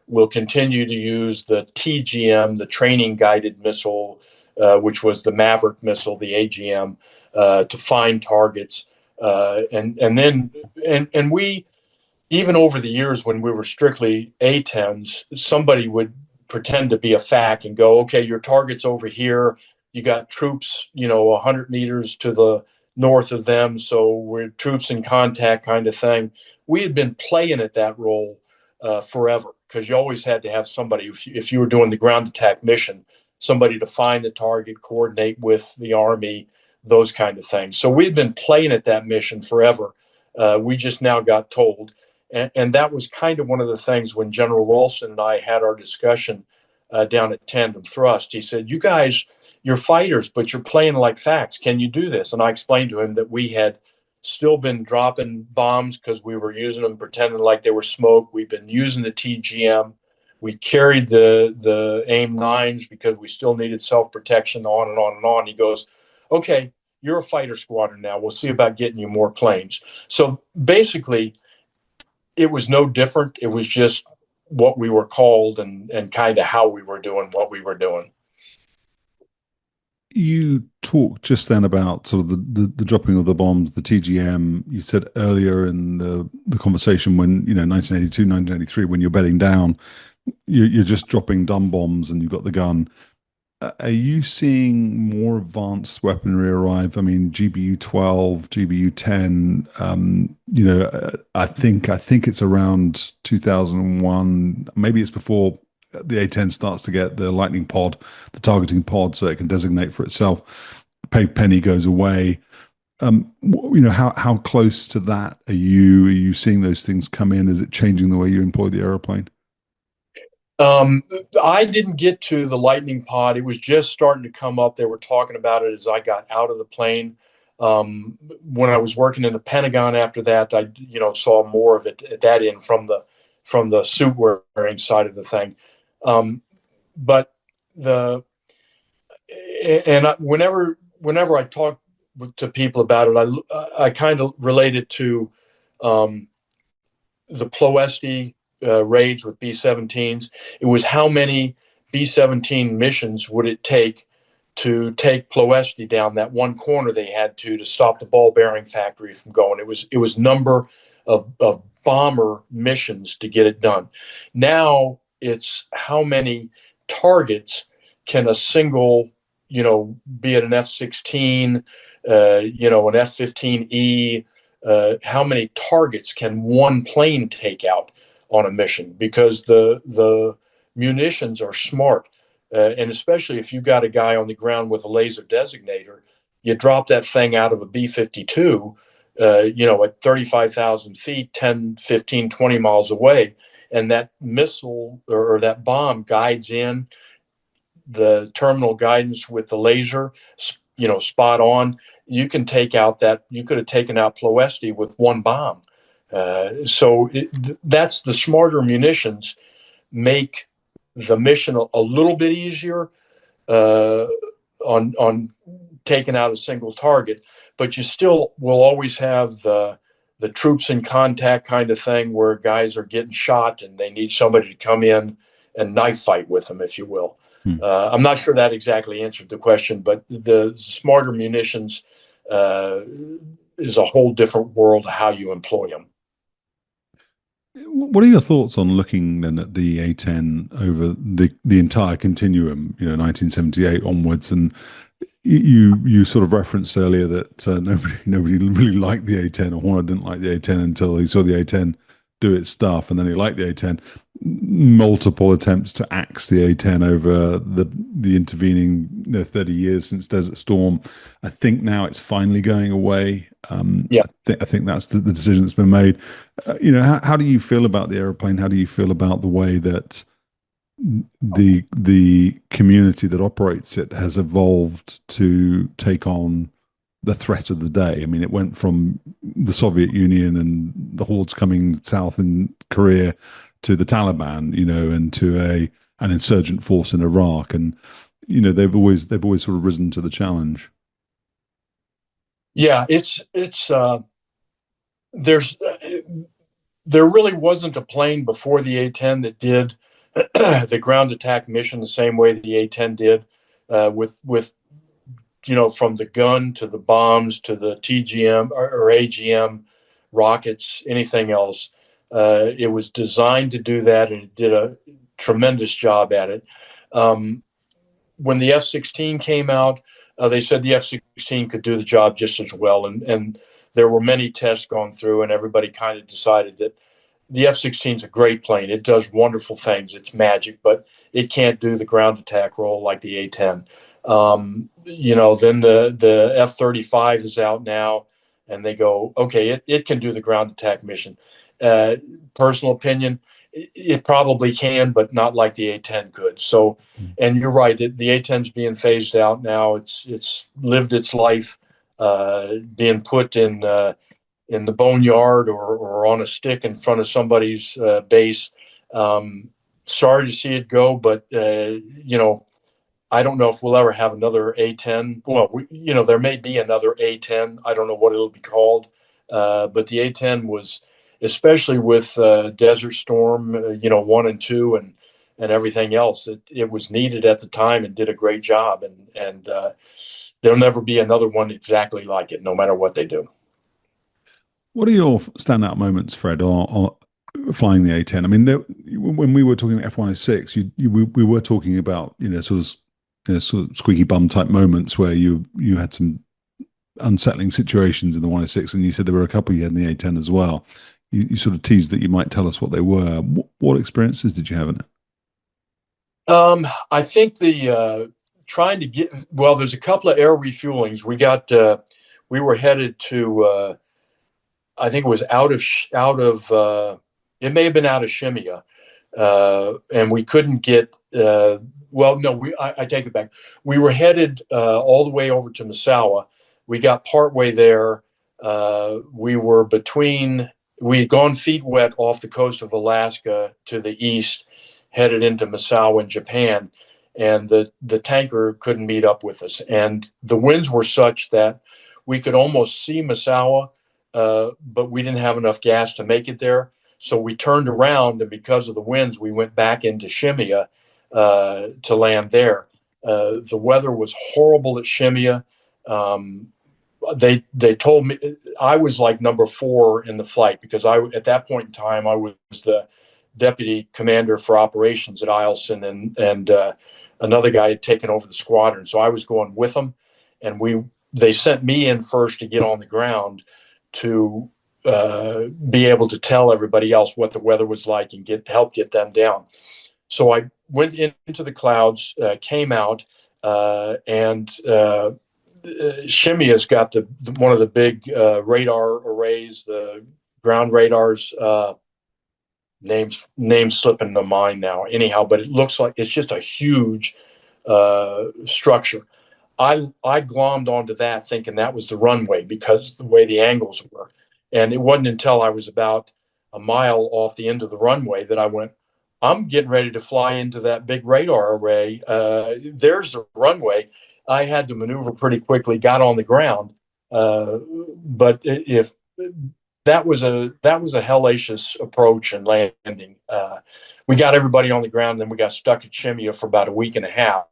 We'll continue to use the TGM, the training guided missile, which was the Maverick missile, the AGM, to find targets. And we, even over the years when we were strictly A-10s, somebody would pretend to be a FAC and go, okay, your target's over here. You got troops, 100 meters to the north of them. So we're troops in contact kind of thing. We had been playing at that role forever because you always had to have somebody, if you were doing the ground attack mission, somebody to find the target, coordinate with the Army, those kind of things. So we'd been playing at that mission forever. We just now got told. And that was kind of one of the things when General Eilson and I had our discussion down at Tandem Thrust. He said, "You guys, you're fighters, but you're playing like facts. Can you do this?" And I explained to him that we had still been dropping bombs because we were using them, pretending like they were smoke. We've been using the TGM. We carried the AIM-9s because we still needed self-protection, on and on and on. He goes, "Okay, you're a fighter squadron now. We'll see about getting you more planes." So basically, it was no different. It was just what we were called and kind of how we were doing what we were doing. You talked just then about sort of the dropping of the bombs, the TGM. You said earlier in the conversation when, 1982, 1983, when you're bedding down, you're just dropping dumb bombs and you've got the gun. Are you seeing more advanced weaponry arrive? I mean, GBU 12, GBU 10. I think it's around 2001. Maybe it's before the A-10 starts to get the lightning pod, the targeting pod, so it can designate for itself. Pave Penny goes away. How close to that are you? Are you seeing those things come in? Is it changing the way you employ the aeroplane? I didn't get to the lightning pod. It was just starting to come up. They were talking about it as I got out of the plane. When I was working in the Pentagon after that, I saw more of it at that end from the suit wearing side of the thing. But the and whenever I talk to people about it, I kind of relate it to the Ploesti raids with B-17s. It was how many B-17 missions would it take to take Ploesti down that one corner they had to stop the ball bearing factory from going. It was number of bomber missions to get it done. Now it's how many targets can a single, be it an F-16, an F-15E, how many targets can one plane take out on a mission, because the munitions are smart. And especially if you got a guy on the ground with a laser designator, you drop that thing out of a B-52, at 35,000 feet, 10, 15, 20 miles away, and that missile or that bomb guides in the terminal guidance with the laser, spot on. You can take out you could have taken out Ploesti with one bomb. That's the smarter munitions make the mission a little bit easier on taking out a single target, but you still will always have the troops in contact kind of thing where guys are getting shot and they need somebody to come in and knife fight with them, if you will. I'm not sure that exactly answered the question, but the smarter munitions is a whole different world of how you employ them. What are your thoughts on looking then at the A-10 over the entire continuum, 1978 onwards? And you sort of referenced earlier that nobody really liked the A-10, or Horner didn't like the A-10 until he saw the A-10 do its stuff, and then he liked the A-10. Multiple attempts to axe the A-10 over the intervening 30 years since Desert Storm. I think now it's finally going away. Yeah. I think that's the decision that's been made. How do you feel about the aeroplane? How do you feel about the way that the community that operates it has evolved to take on the threat of the day? I mean, it went from the Soviet Union and the hordes coming south in Korea to the Taliban, and to an insurgent force in Iraq, and they've always sort of risen to the challenge. Yeah, there's there really wasn't a plane before the A-10 that did the ground attack mission the same way the A-10 did, with from the gun to the bombs to the TGM or AGM rockets, anything else. It was designed to do that, and it did a tremendous job at it. When the F-16 came out, they said the F-16 could do the job just as well, and there were many tests gone through, and everybody kind of decided that the F-16 is a great plane. It does wonderful things. It's magic, but it can't do the ground attack role like the A-10. Then the F-35 is out now, and they go, okay, it can do the ground attack mission. Personal opinion, it probably can, but not like the A-10 could. So, and you're right, the A-10 is being phased out now. It's lived its life, being put in the boneyard or on a stick in front of somebody's base. Sorry to see it go, but I don't know if we'll ever have another A-10. Well, there may be another A-10. I don't know what it'll be called, but the A-10 was, especially with Desert Storm, 1 and 2, and everything else, it was needed at the time and did a great job. And there'll never be another one exactly like it, no matter what they do. What are your standout moments, Fred, or flying the A-10? I mean, when we were talking F-106, we were talking about sort of squeaky bum type moments where you had some unsettling situations in the 106, and you said there were a couple you had in the A-10 as well. You sort of teased that you might tell us what they were. What experiences did you have in it? I think trying to get, well, there's a couple of air refuelings. We were headed to, I think it was out of it may have been out of Shemya, and we couldn't get. Well, no, I take it back. We were headed all the way over to Misawa. We got partway there. We were between. We had gone feet wet off the coast of Alaska to the east, headed into Misawa in Japan, and the tanker couldn't meet up with us. And the winds were such that we could almost see Misawa, but we didn't have enough gas to make it there. So we turned around, and because of the winds, we went back into Shemya to land there. The weather was horrible at Shemya. They told me I was like number 4 in the flight, because at that point in time I was the deputy commander for operations at Eielson, and another guy had taken over the squadron. So I was going with them, and they sent me in first to get on the ground to be able to tell everybody else what the weather was like and help get them down. So I went into the clouds, came out, and Shemya's got one of the big radar arrays, the ground radars. Names slipping to mind now. Anyhow, but it looks like it's just a huge structure. I glommed onto that thinking that was the runway because of the way the angles were. And it wasn't until I was about a mile off the end of the runway that I went, I'm getting ready to fly into that big radar array. There's the runway. I had to maneuver pretty quickly, got on the ground. But if that was a hellacious approach and landing. We got everybody on the ground, then we got stuck at Shemya for about a week and a half,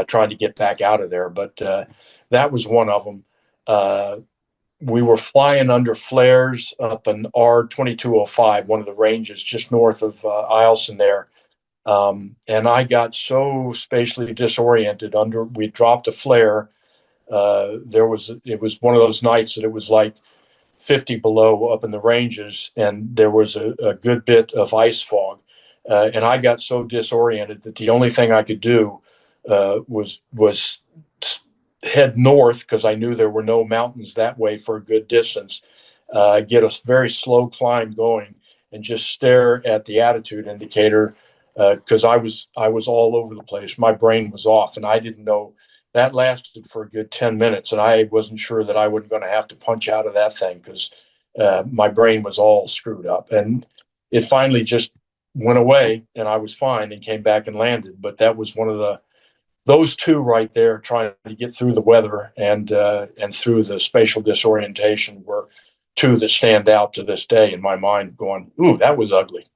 trying to get back out of there. But that was one of them. We were flying under flares up in R-2205, one of the ranges just north of Eielson there. And I got so spatially disoriented we dropped a flare. It was one of those nights that it was like 50 below up in the ranges, and there was a good bit of ice fog. And I got so disoriented that the only thing I could do was head north, because I knew there were no mountains that way for a good distance, get a very slow climb going, and just stare at the attitude indicator, because I was all over the place. My brain was off, and I didn't know. That lasted for a good 10 minutes, and I wasn't sure that I wasn't going to have to punch out of that thing, because my brain was all screwed up. And it finally just went away, and I was fine and came back and landed. But that was one of those two right there, trying to get through the weather and through the spatial disorientation, were two that stand out to this day in my mind, going, ooh, that was ugly.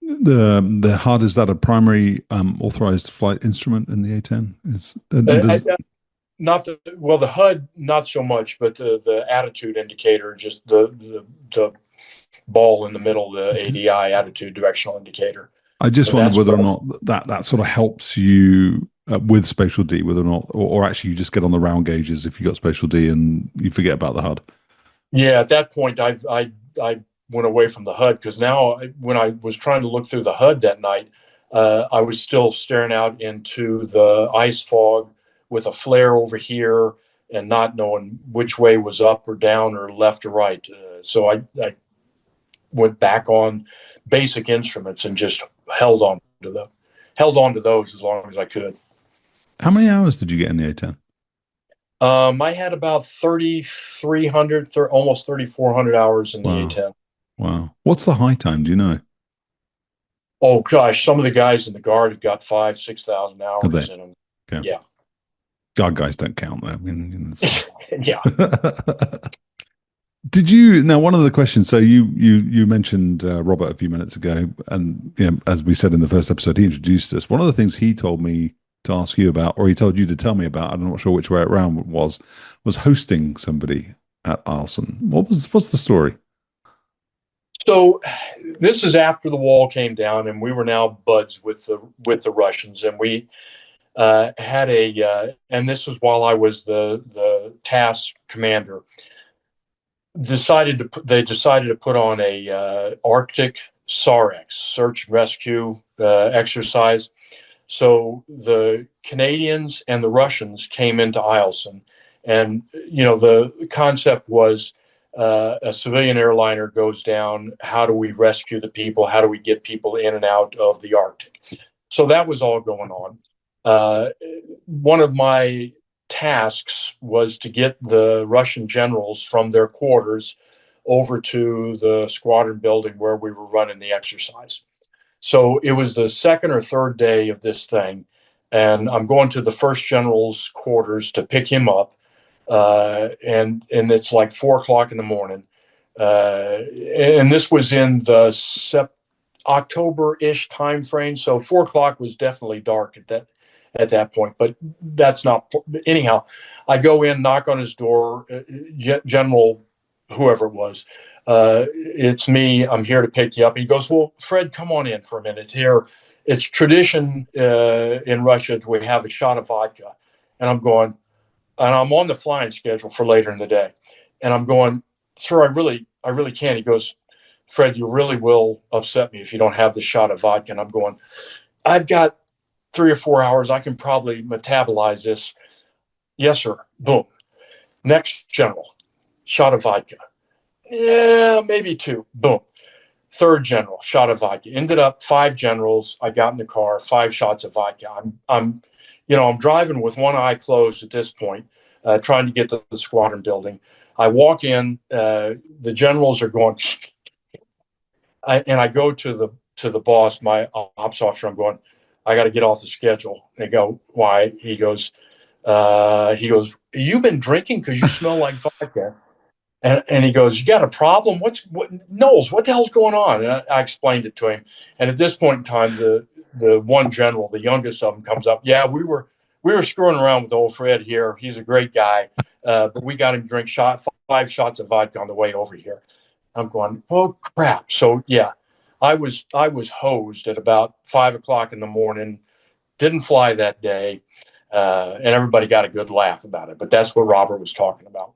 The HUD, is that a primary authorized flight instrument in the A-10? Not the HUD, not so much, but the attitude indicator, just the ball in the middle, the ADI, attitude directional indicator. I just wondered whether or not that sort of helps you with spatial D, whether or not, or actually you just get on the round gauges if you got spatial D and you forget about the HUD. Yeah, at that point, I went away from the HUD, because now when I was trying to look through the HUD that night, I was still staring out into the ice fog with a flare over here and not knowing which way was up or down or left or right. So I went back on basic instruments and just held on to those as long as I could. How many hours did you get in the A-10? I had about 3,300, almost 3,400 hours in the A-10. Wow. What's the high time? Do you know? Oh gosh, some of the guys in the Guard have got 5,000 to 6,000 hours in them. Okay. Yeah. Guard guys don't count though. I mean, yeah. Did you, now one of the questions, so you mentioned Robert a few minutes ago, and as we said in the first episode, he introduced us. One of the things he told me to ask you about, or he told you to tell me about, I'm not sure which way around was hosting somebody at Eielson. What's the story? So this is after the wall came down, and we were now buds with the Russians, and we had and this was while I was the task commander. They decided to put on a Arctic SAREX, search and rescue exercise. So the Canadians and the Russians came into Eielson, and the concept was a civilian airliner goes down. How do we rescue the people? How do we get people in and out of the Arctic? So that was all going on. One of my tasks was to get the Russian generals from their quarters over to the squadron building where we were running the exercise. So it was the second or third day of this thing, and I'm going to the first general's quarters to pick him up, and it's like 4:00 in the morning, and this was in the October-ish time frame. So 4:00 was definitely dark at that point, but that's not. Anyhow, I go in, knock on his door, General, whoever it was. It's me. I'm here to pick you up. He goes, well, Fred, come on in for a minute here. It's tradition in Russia we have a shot of vodka. And I'm going, and I'm on the flying schedule for later in the day. And I'm going, sir, I really can't. He goes, Fred, you really will upset me if you don't have the shot of vodka. And I'm going, I've got 3 or 4 hours. I can probably metabolize this. Yes, sir. Boom. Next general, shot of vodka. Yeah, maybe 2. Boom. Third general, shot of vodka. Ended up 5 generals. I got in the car, 5 shots of vodka. I'm driving with one eye closed at this point, trying to get to the squadron building. I walk in, the generals are going, and I go to the boss, my ops officer. I'm going, I got to get off the schedule. They go, why? He goes, you've been drinking because you smell like vodka. And he goes, you got a problem? Knowles, what the hell's going on? And I explained it to him. And at this point in time, the one general, the youngest of them, comes up. Yeah, we were screwing around with old Fred here. He's a great guy, but we got him to drink 5 shots of vodka on the way over here. I'm going, oh crap! So yeah, I was hosed at about 5:00 in the morning. Didn't fly that day, and everybody got a good laugh about it. But that's what Robert was talking about.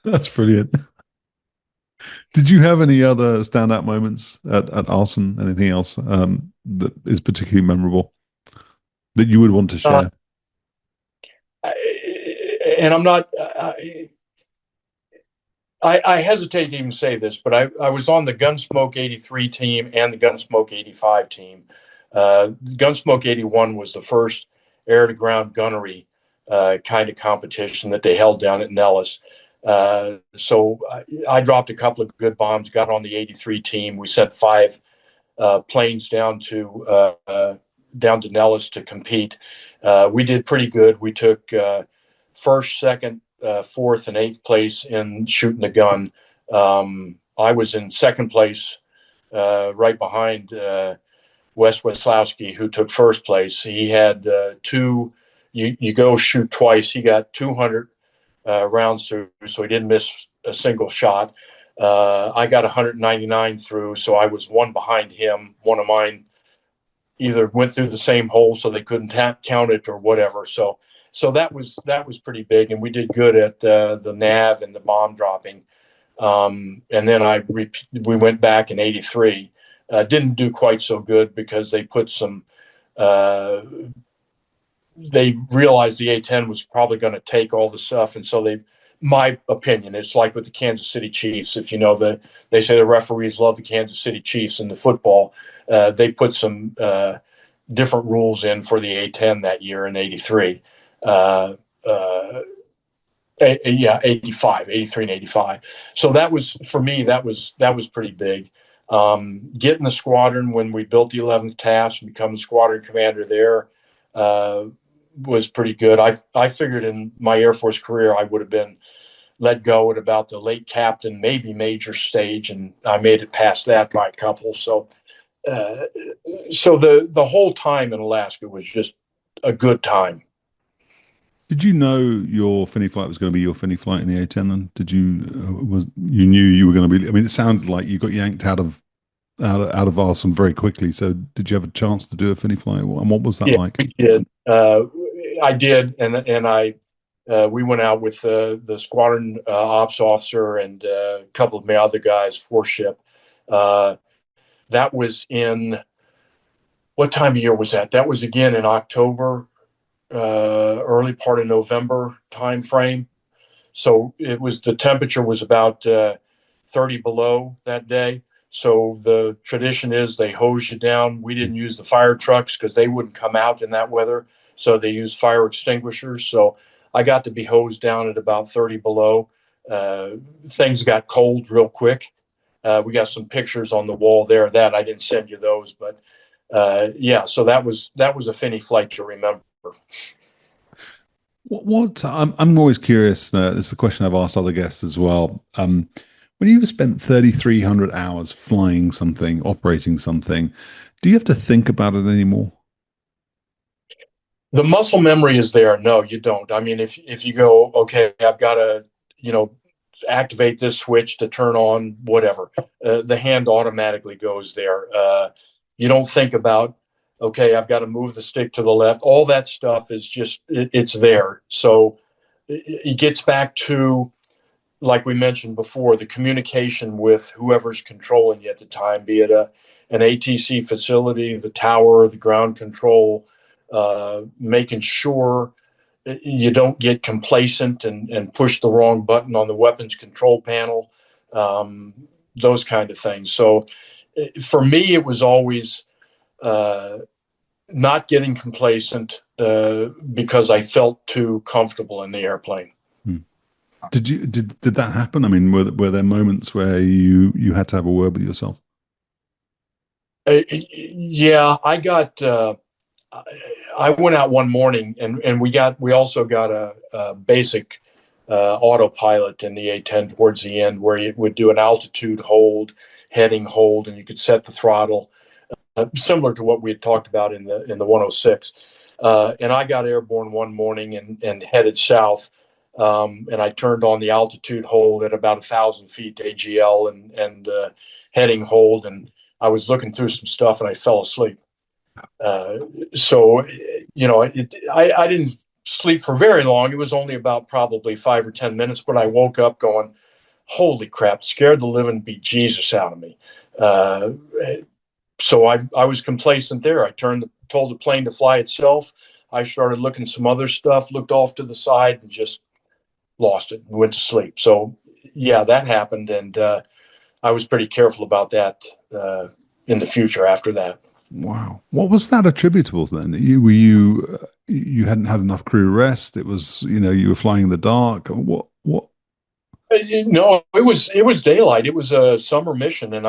That's brilliant. Did you have any other standout moments at Eielson? Anything else that is particularly memorable that you would want to Uh, share? and I'm not. I hesitate to even say this, but I was on the Gunsmoke '83 team and the Gunsmoke '85 team. Gunsmoke '81 was the first air to ground gunnery kind of competition that they held down at Nellis. So I dropped a couple of good bombs, got on the '83 team. We sent five planes down to Nellis to compete. We did pretty good. We took first, second, fourth, and eighth place in shooting the gun. I was in second place, right behind Wes Weslowski, who took first place. He had two. You go shoot twice. He got 200 rounds through, so he didn't miss a single shot. I got 199 through, so I was one behind him. One of mine either went through the same hole, so they couldn't count it or whatever. So that was pretty big, and we did good at the nav and the bomb dropping. And then we went back in '83. Didn't do quite so good because they put some. They realized the A-10 was probably going to take all the stuff, and so they. My opinion, it's like with the Kansas City Chiefs. If you know they say the referees love the Kansas City Chiefs in the football. They put some different rules in for the A-10 that year in '83. Yeah, 85, 83 and 85. So that was, for me, that was pretty big. Getting the squadron when we built the 11th task and become the squadron commander there was pretty good. I figured in my Air Force career I would have been let go at about the late captain, maybe major stage, and I made it past that by a couple. So the whole time in Alaska was just a good time. Did you know your Fini flight was going to be your Fini flight in the A-10? Then did you was you knew you were going to be? I mean, it sounded like you got yanked out of Eielson very quickly. So did you have a chance to do a Fini flight, and what was that Yeah, like? we did. I did, and I we went out with the squadron ops officer and a couple of my other guys, four ship. That was in what time of year was that? That was again in October, early part of November time frame. So it was the temperature was about 30 below that day. So the tradition is they hose you down. We didn't use the fire trucks because they wouldn't come out in that weather. So they used fire extinguishers. So I got to be hosed down at about 30 below. Things got cold real quick. We got some pictures on the wall there. That I didn't send you those, but yeah. So that was a Fini flight to remember. What I'm always curious. This is a question I've asked other guests as well. When you've spent 3,300 hours flying something, operating something, do you have to think about it anymore? The muscle memory is there. No, you don't. I mean, if you go, okay, I've got to, activate this switch to turn on whatever, the hand automatically goes there. You don't think about, okay, I've got to move the stick to the left. All that stuff is just it's there. So it gets back to, like we mentioned before, the communication with whoever's controlling you at the time, be it an ATC facility, the tower, the ground control, making sure you don't get complacent and push the wrong button on the weapons control panel, those kind of things. So for me, it was always not getting complacent because I felt too comfortable in the airplane. Hmm. Did that happen? I mean, were there moments where you had to have a word with yourself? Yeah, I went out one morning and we also got a basic autopilot in the A-10 towards the end where you would do an altitude hold, heading hold, and you could set the throttle, similar to what we had talked about in the 106. And I got airborne one morning and headed south. And I turned on the altitude hold at about 1,000 feet AGL and heading hold. And I was looking through some stuff and I fell asleep. So, I didn't sleep for very long. It was only about probably 5 or 10 minutes, but I woke up going, holy crap, scared the living bejesus out of me. Uh, so I was complacent there. Told the plane to fly itself. I started looking some other stuff, looked off to the side, and just lost it and went to sleep. So yeah, that happened, and I was pretty careful about that in the future after that. Wow. What was that attributable to then? You hadn't had enough crew rest. It was, you were flying in the dark. What? No, it was daylight. It was a summer mission, and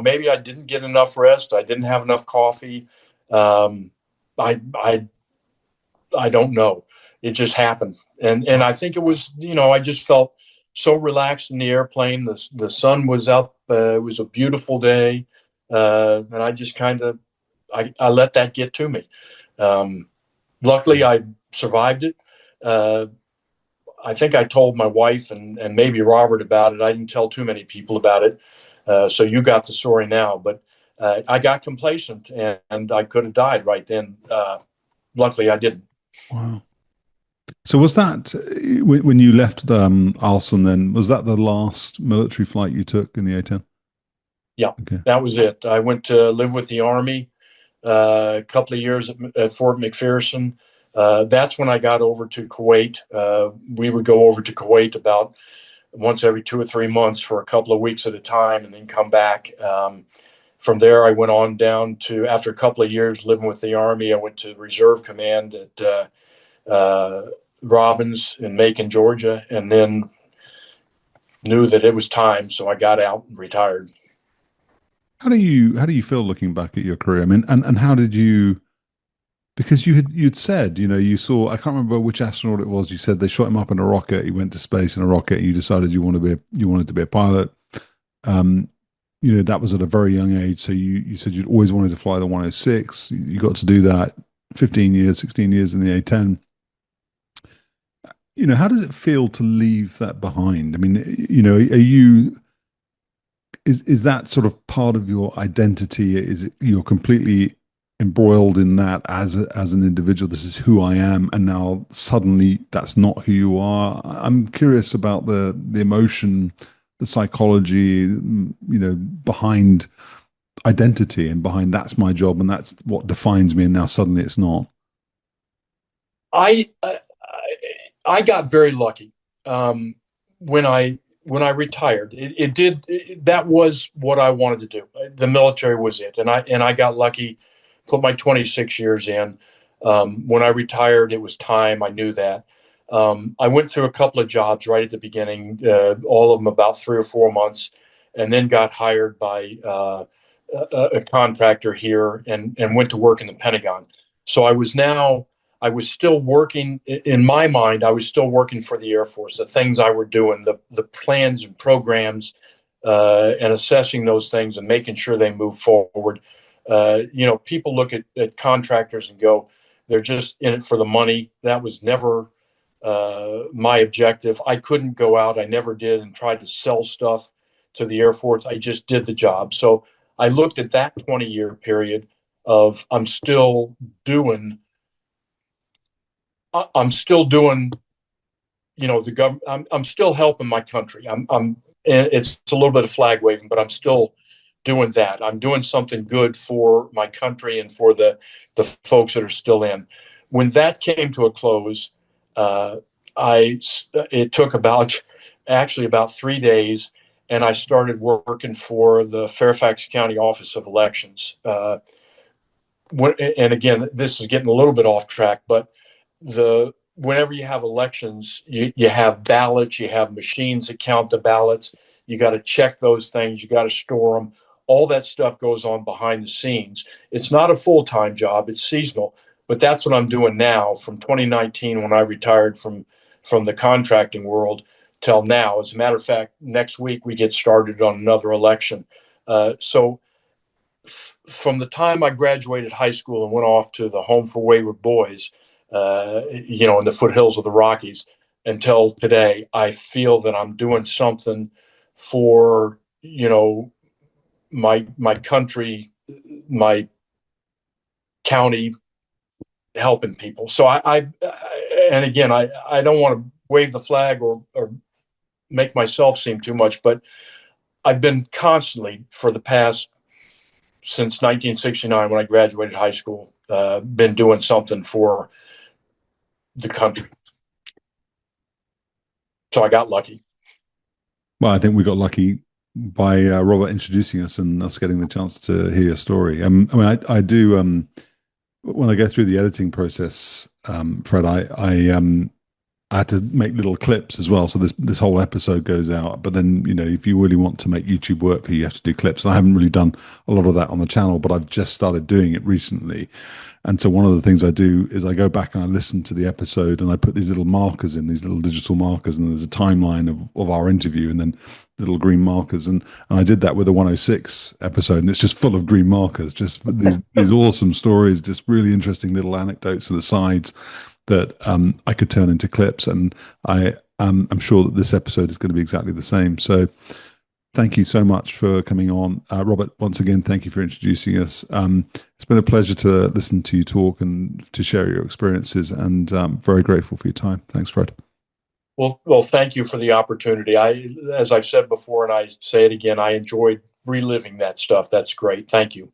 maybe I didn't get enough rest. I didn't have enough coffee. Um, I don't know. It just happened, and I think it was I just felt so relaxed in the airplane. The sun was up. It was a beautiful day, and I just kind of I let that get to me. Um, Luckily, I survived it. Uh, I think I told my wife and maybe Robert about it. I didn't tell too many people about it. So you got the story now, but I got complacent and I could have died right then. Luckily, I didn't. Wow. So was that when you left Eielson then, was that the last military flight you took in the A-10? Yeah, Okay. that was it. I went to live with the Army a couple of years at Fort McPherson. That's when I got over to Kuwait. We would go over to Kuwait about once every 2 or 3 months for a couple of weeks at a time and then come back. From there, I went on down to, after a couple of years living with the Army, I went to Reserve Command at Robbins in Macon, Georgia, and then knew that it was time. So I got out and retired. How do you feel looking back at your career? I mean, and how did you, because you'd said, you saw, I can't remember which astronaut it was. You said they shot him up in a rocket. He went to space in a rocket. And you decided you wanted to be a pilot. Um, that was at a very young age. So you said you'd always wanted to fly the 106. You got to do that 15 years, 16 years in the A-10. How does it feel to leave that behind? I mean, is that sort of part of your identity? You're completely embroiled in that as an individual? This is who I am, and now suddenly that's not who you are. I'm curious about the emotion, the psychology, behind identity and behind that's my job and that's what defines me, and now suddenly it's not. I I, I got very lucky um, when I retired. That was what I wanted to do. The military was it, and I got lucky. Put my 26 years in. When I retired, it was time. I knew that. I went through a couple of jobs right at the beginning, all of them about 3 or 4 months, and then got hired by a contractor here and went to work in the Pentagon. So I was still working in my mind. I was still working for the Air Force. The things I were doing, the plans and programs, and assessing those things and making sure they move forward. People look at contractors and go, they're just in it for the money. That was never my objective. I couldn't go out. I never did and tried to sell stuff to the Air Force. I just did the job. So I looked at that 20-year period of doing I'm still doing, the government. I'm still helping my country. And it's a little bit of flag waving, but I'm still doing that. I'm doing something good for my country and for the folks that are still in. When that came to a close, uh, it took about 3 days, and I started working for the Fairfax County Office of Elections. And again, this is getting a little bit off track, but whenever you have elections, you have ballots, you have machines that count the ballots. You got to check those things, you got to store them. All that stuff goes on behind the scenes. It's not a full-time job, it's seasonal, but that's what I'm doing now from 2019 when I retired from the contracting world till now. As a matter of fact, next week we get started on another election. So from the time I graduated high school and went off to the Home for Wayward Boys, in the foothills of the Rockies, until today, I feel that I'm doing something for my country, my county, helping people. So and again, I don't want to wave the flag or make myself seem too much, but I've been constantly for the past, since 1969, when I graduated high school, been doing something for the country. So I got lucky. Well, I think we got lucky by Robert introducing us and us getting the chance to hear your story. I mean, I do when I go through the editing process, Fred, I had to make little clips as well. So this whole episode goes out. But then, you know, if you really want to make YouTube work for you, you have to do clips. And I haven't really done a lot of that on the channel, but I've just started doing it recently. And so one of the things I do is I go back and I listen to the episode and I put these little markers in, these little digital markers, and there's a timeline of our interview and then little green markers. And I did that with the 106 episode, and it's just full of green markers, just these awesome stories, just really interesting little anecdotes to the sides that I could turn into clips. And I'm sure that this episode is going to be exactly the same. So thank you so much for coming on. Robert, once again, thank you for introducing us. It's been a pleasure to listen to you talk and to share your experiences, and very grateful for your time. Thanks, Fred. Well, thank you for the opportunity. As I've said before, and I say it again, I enjoyed reliving that stuff. That's great. Thank you.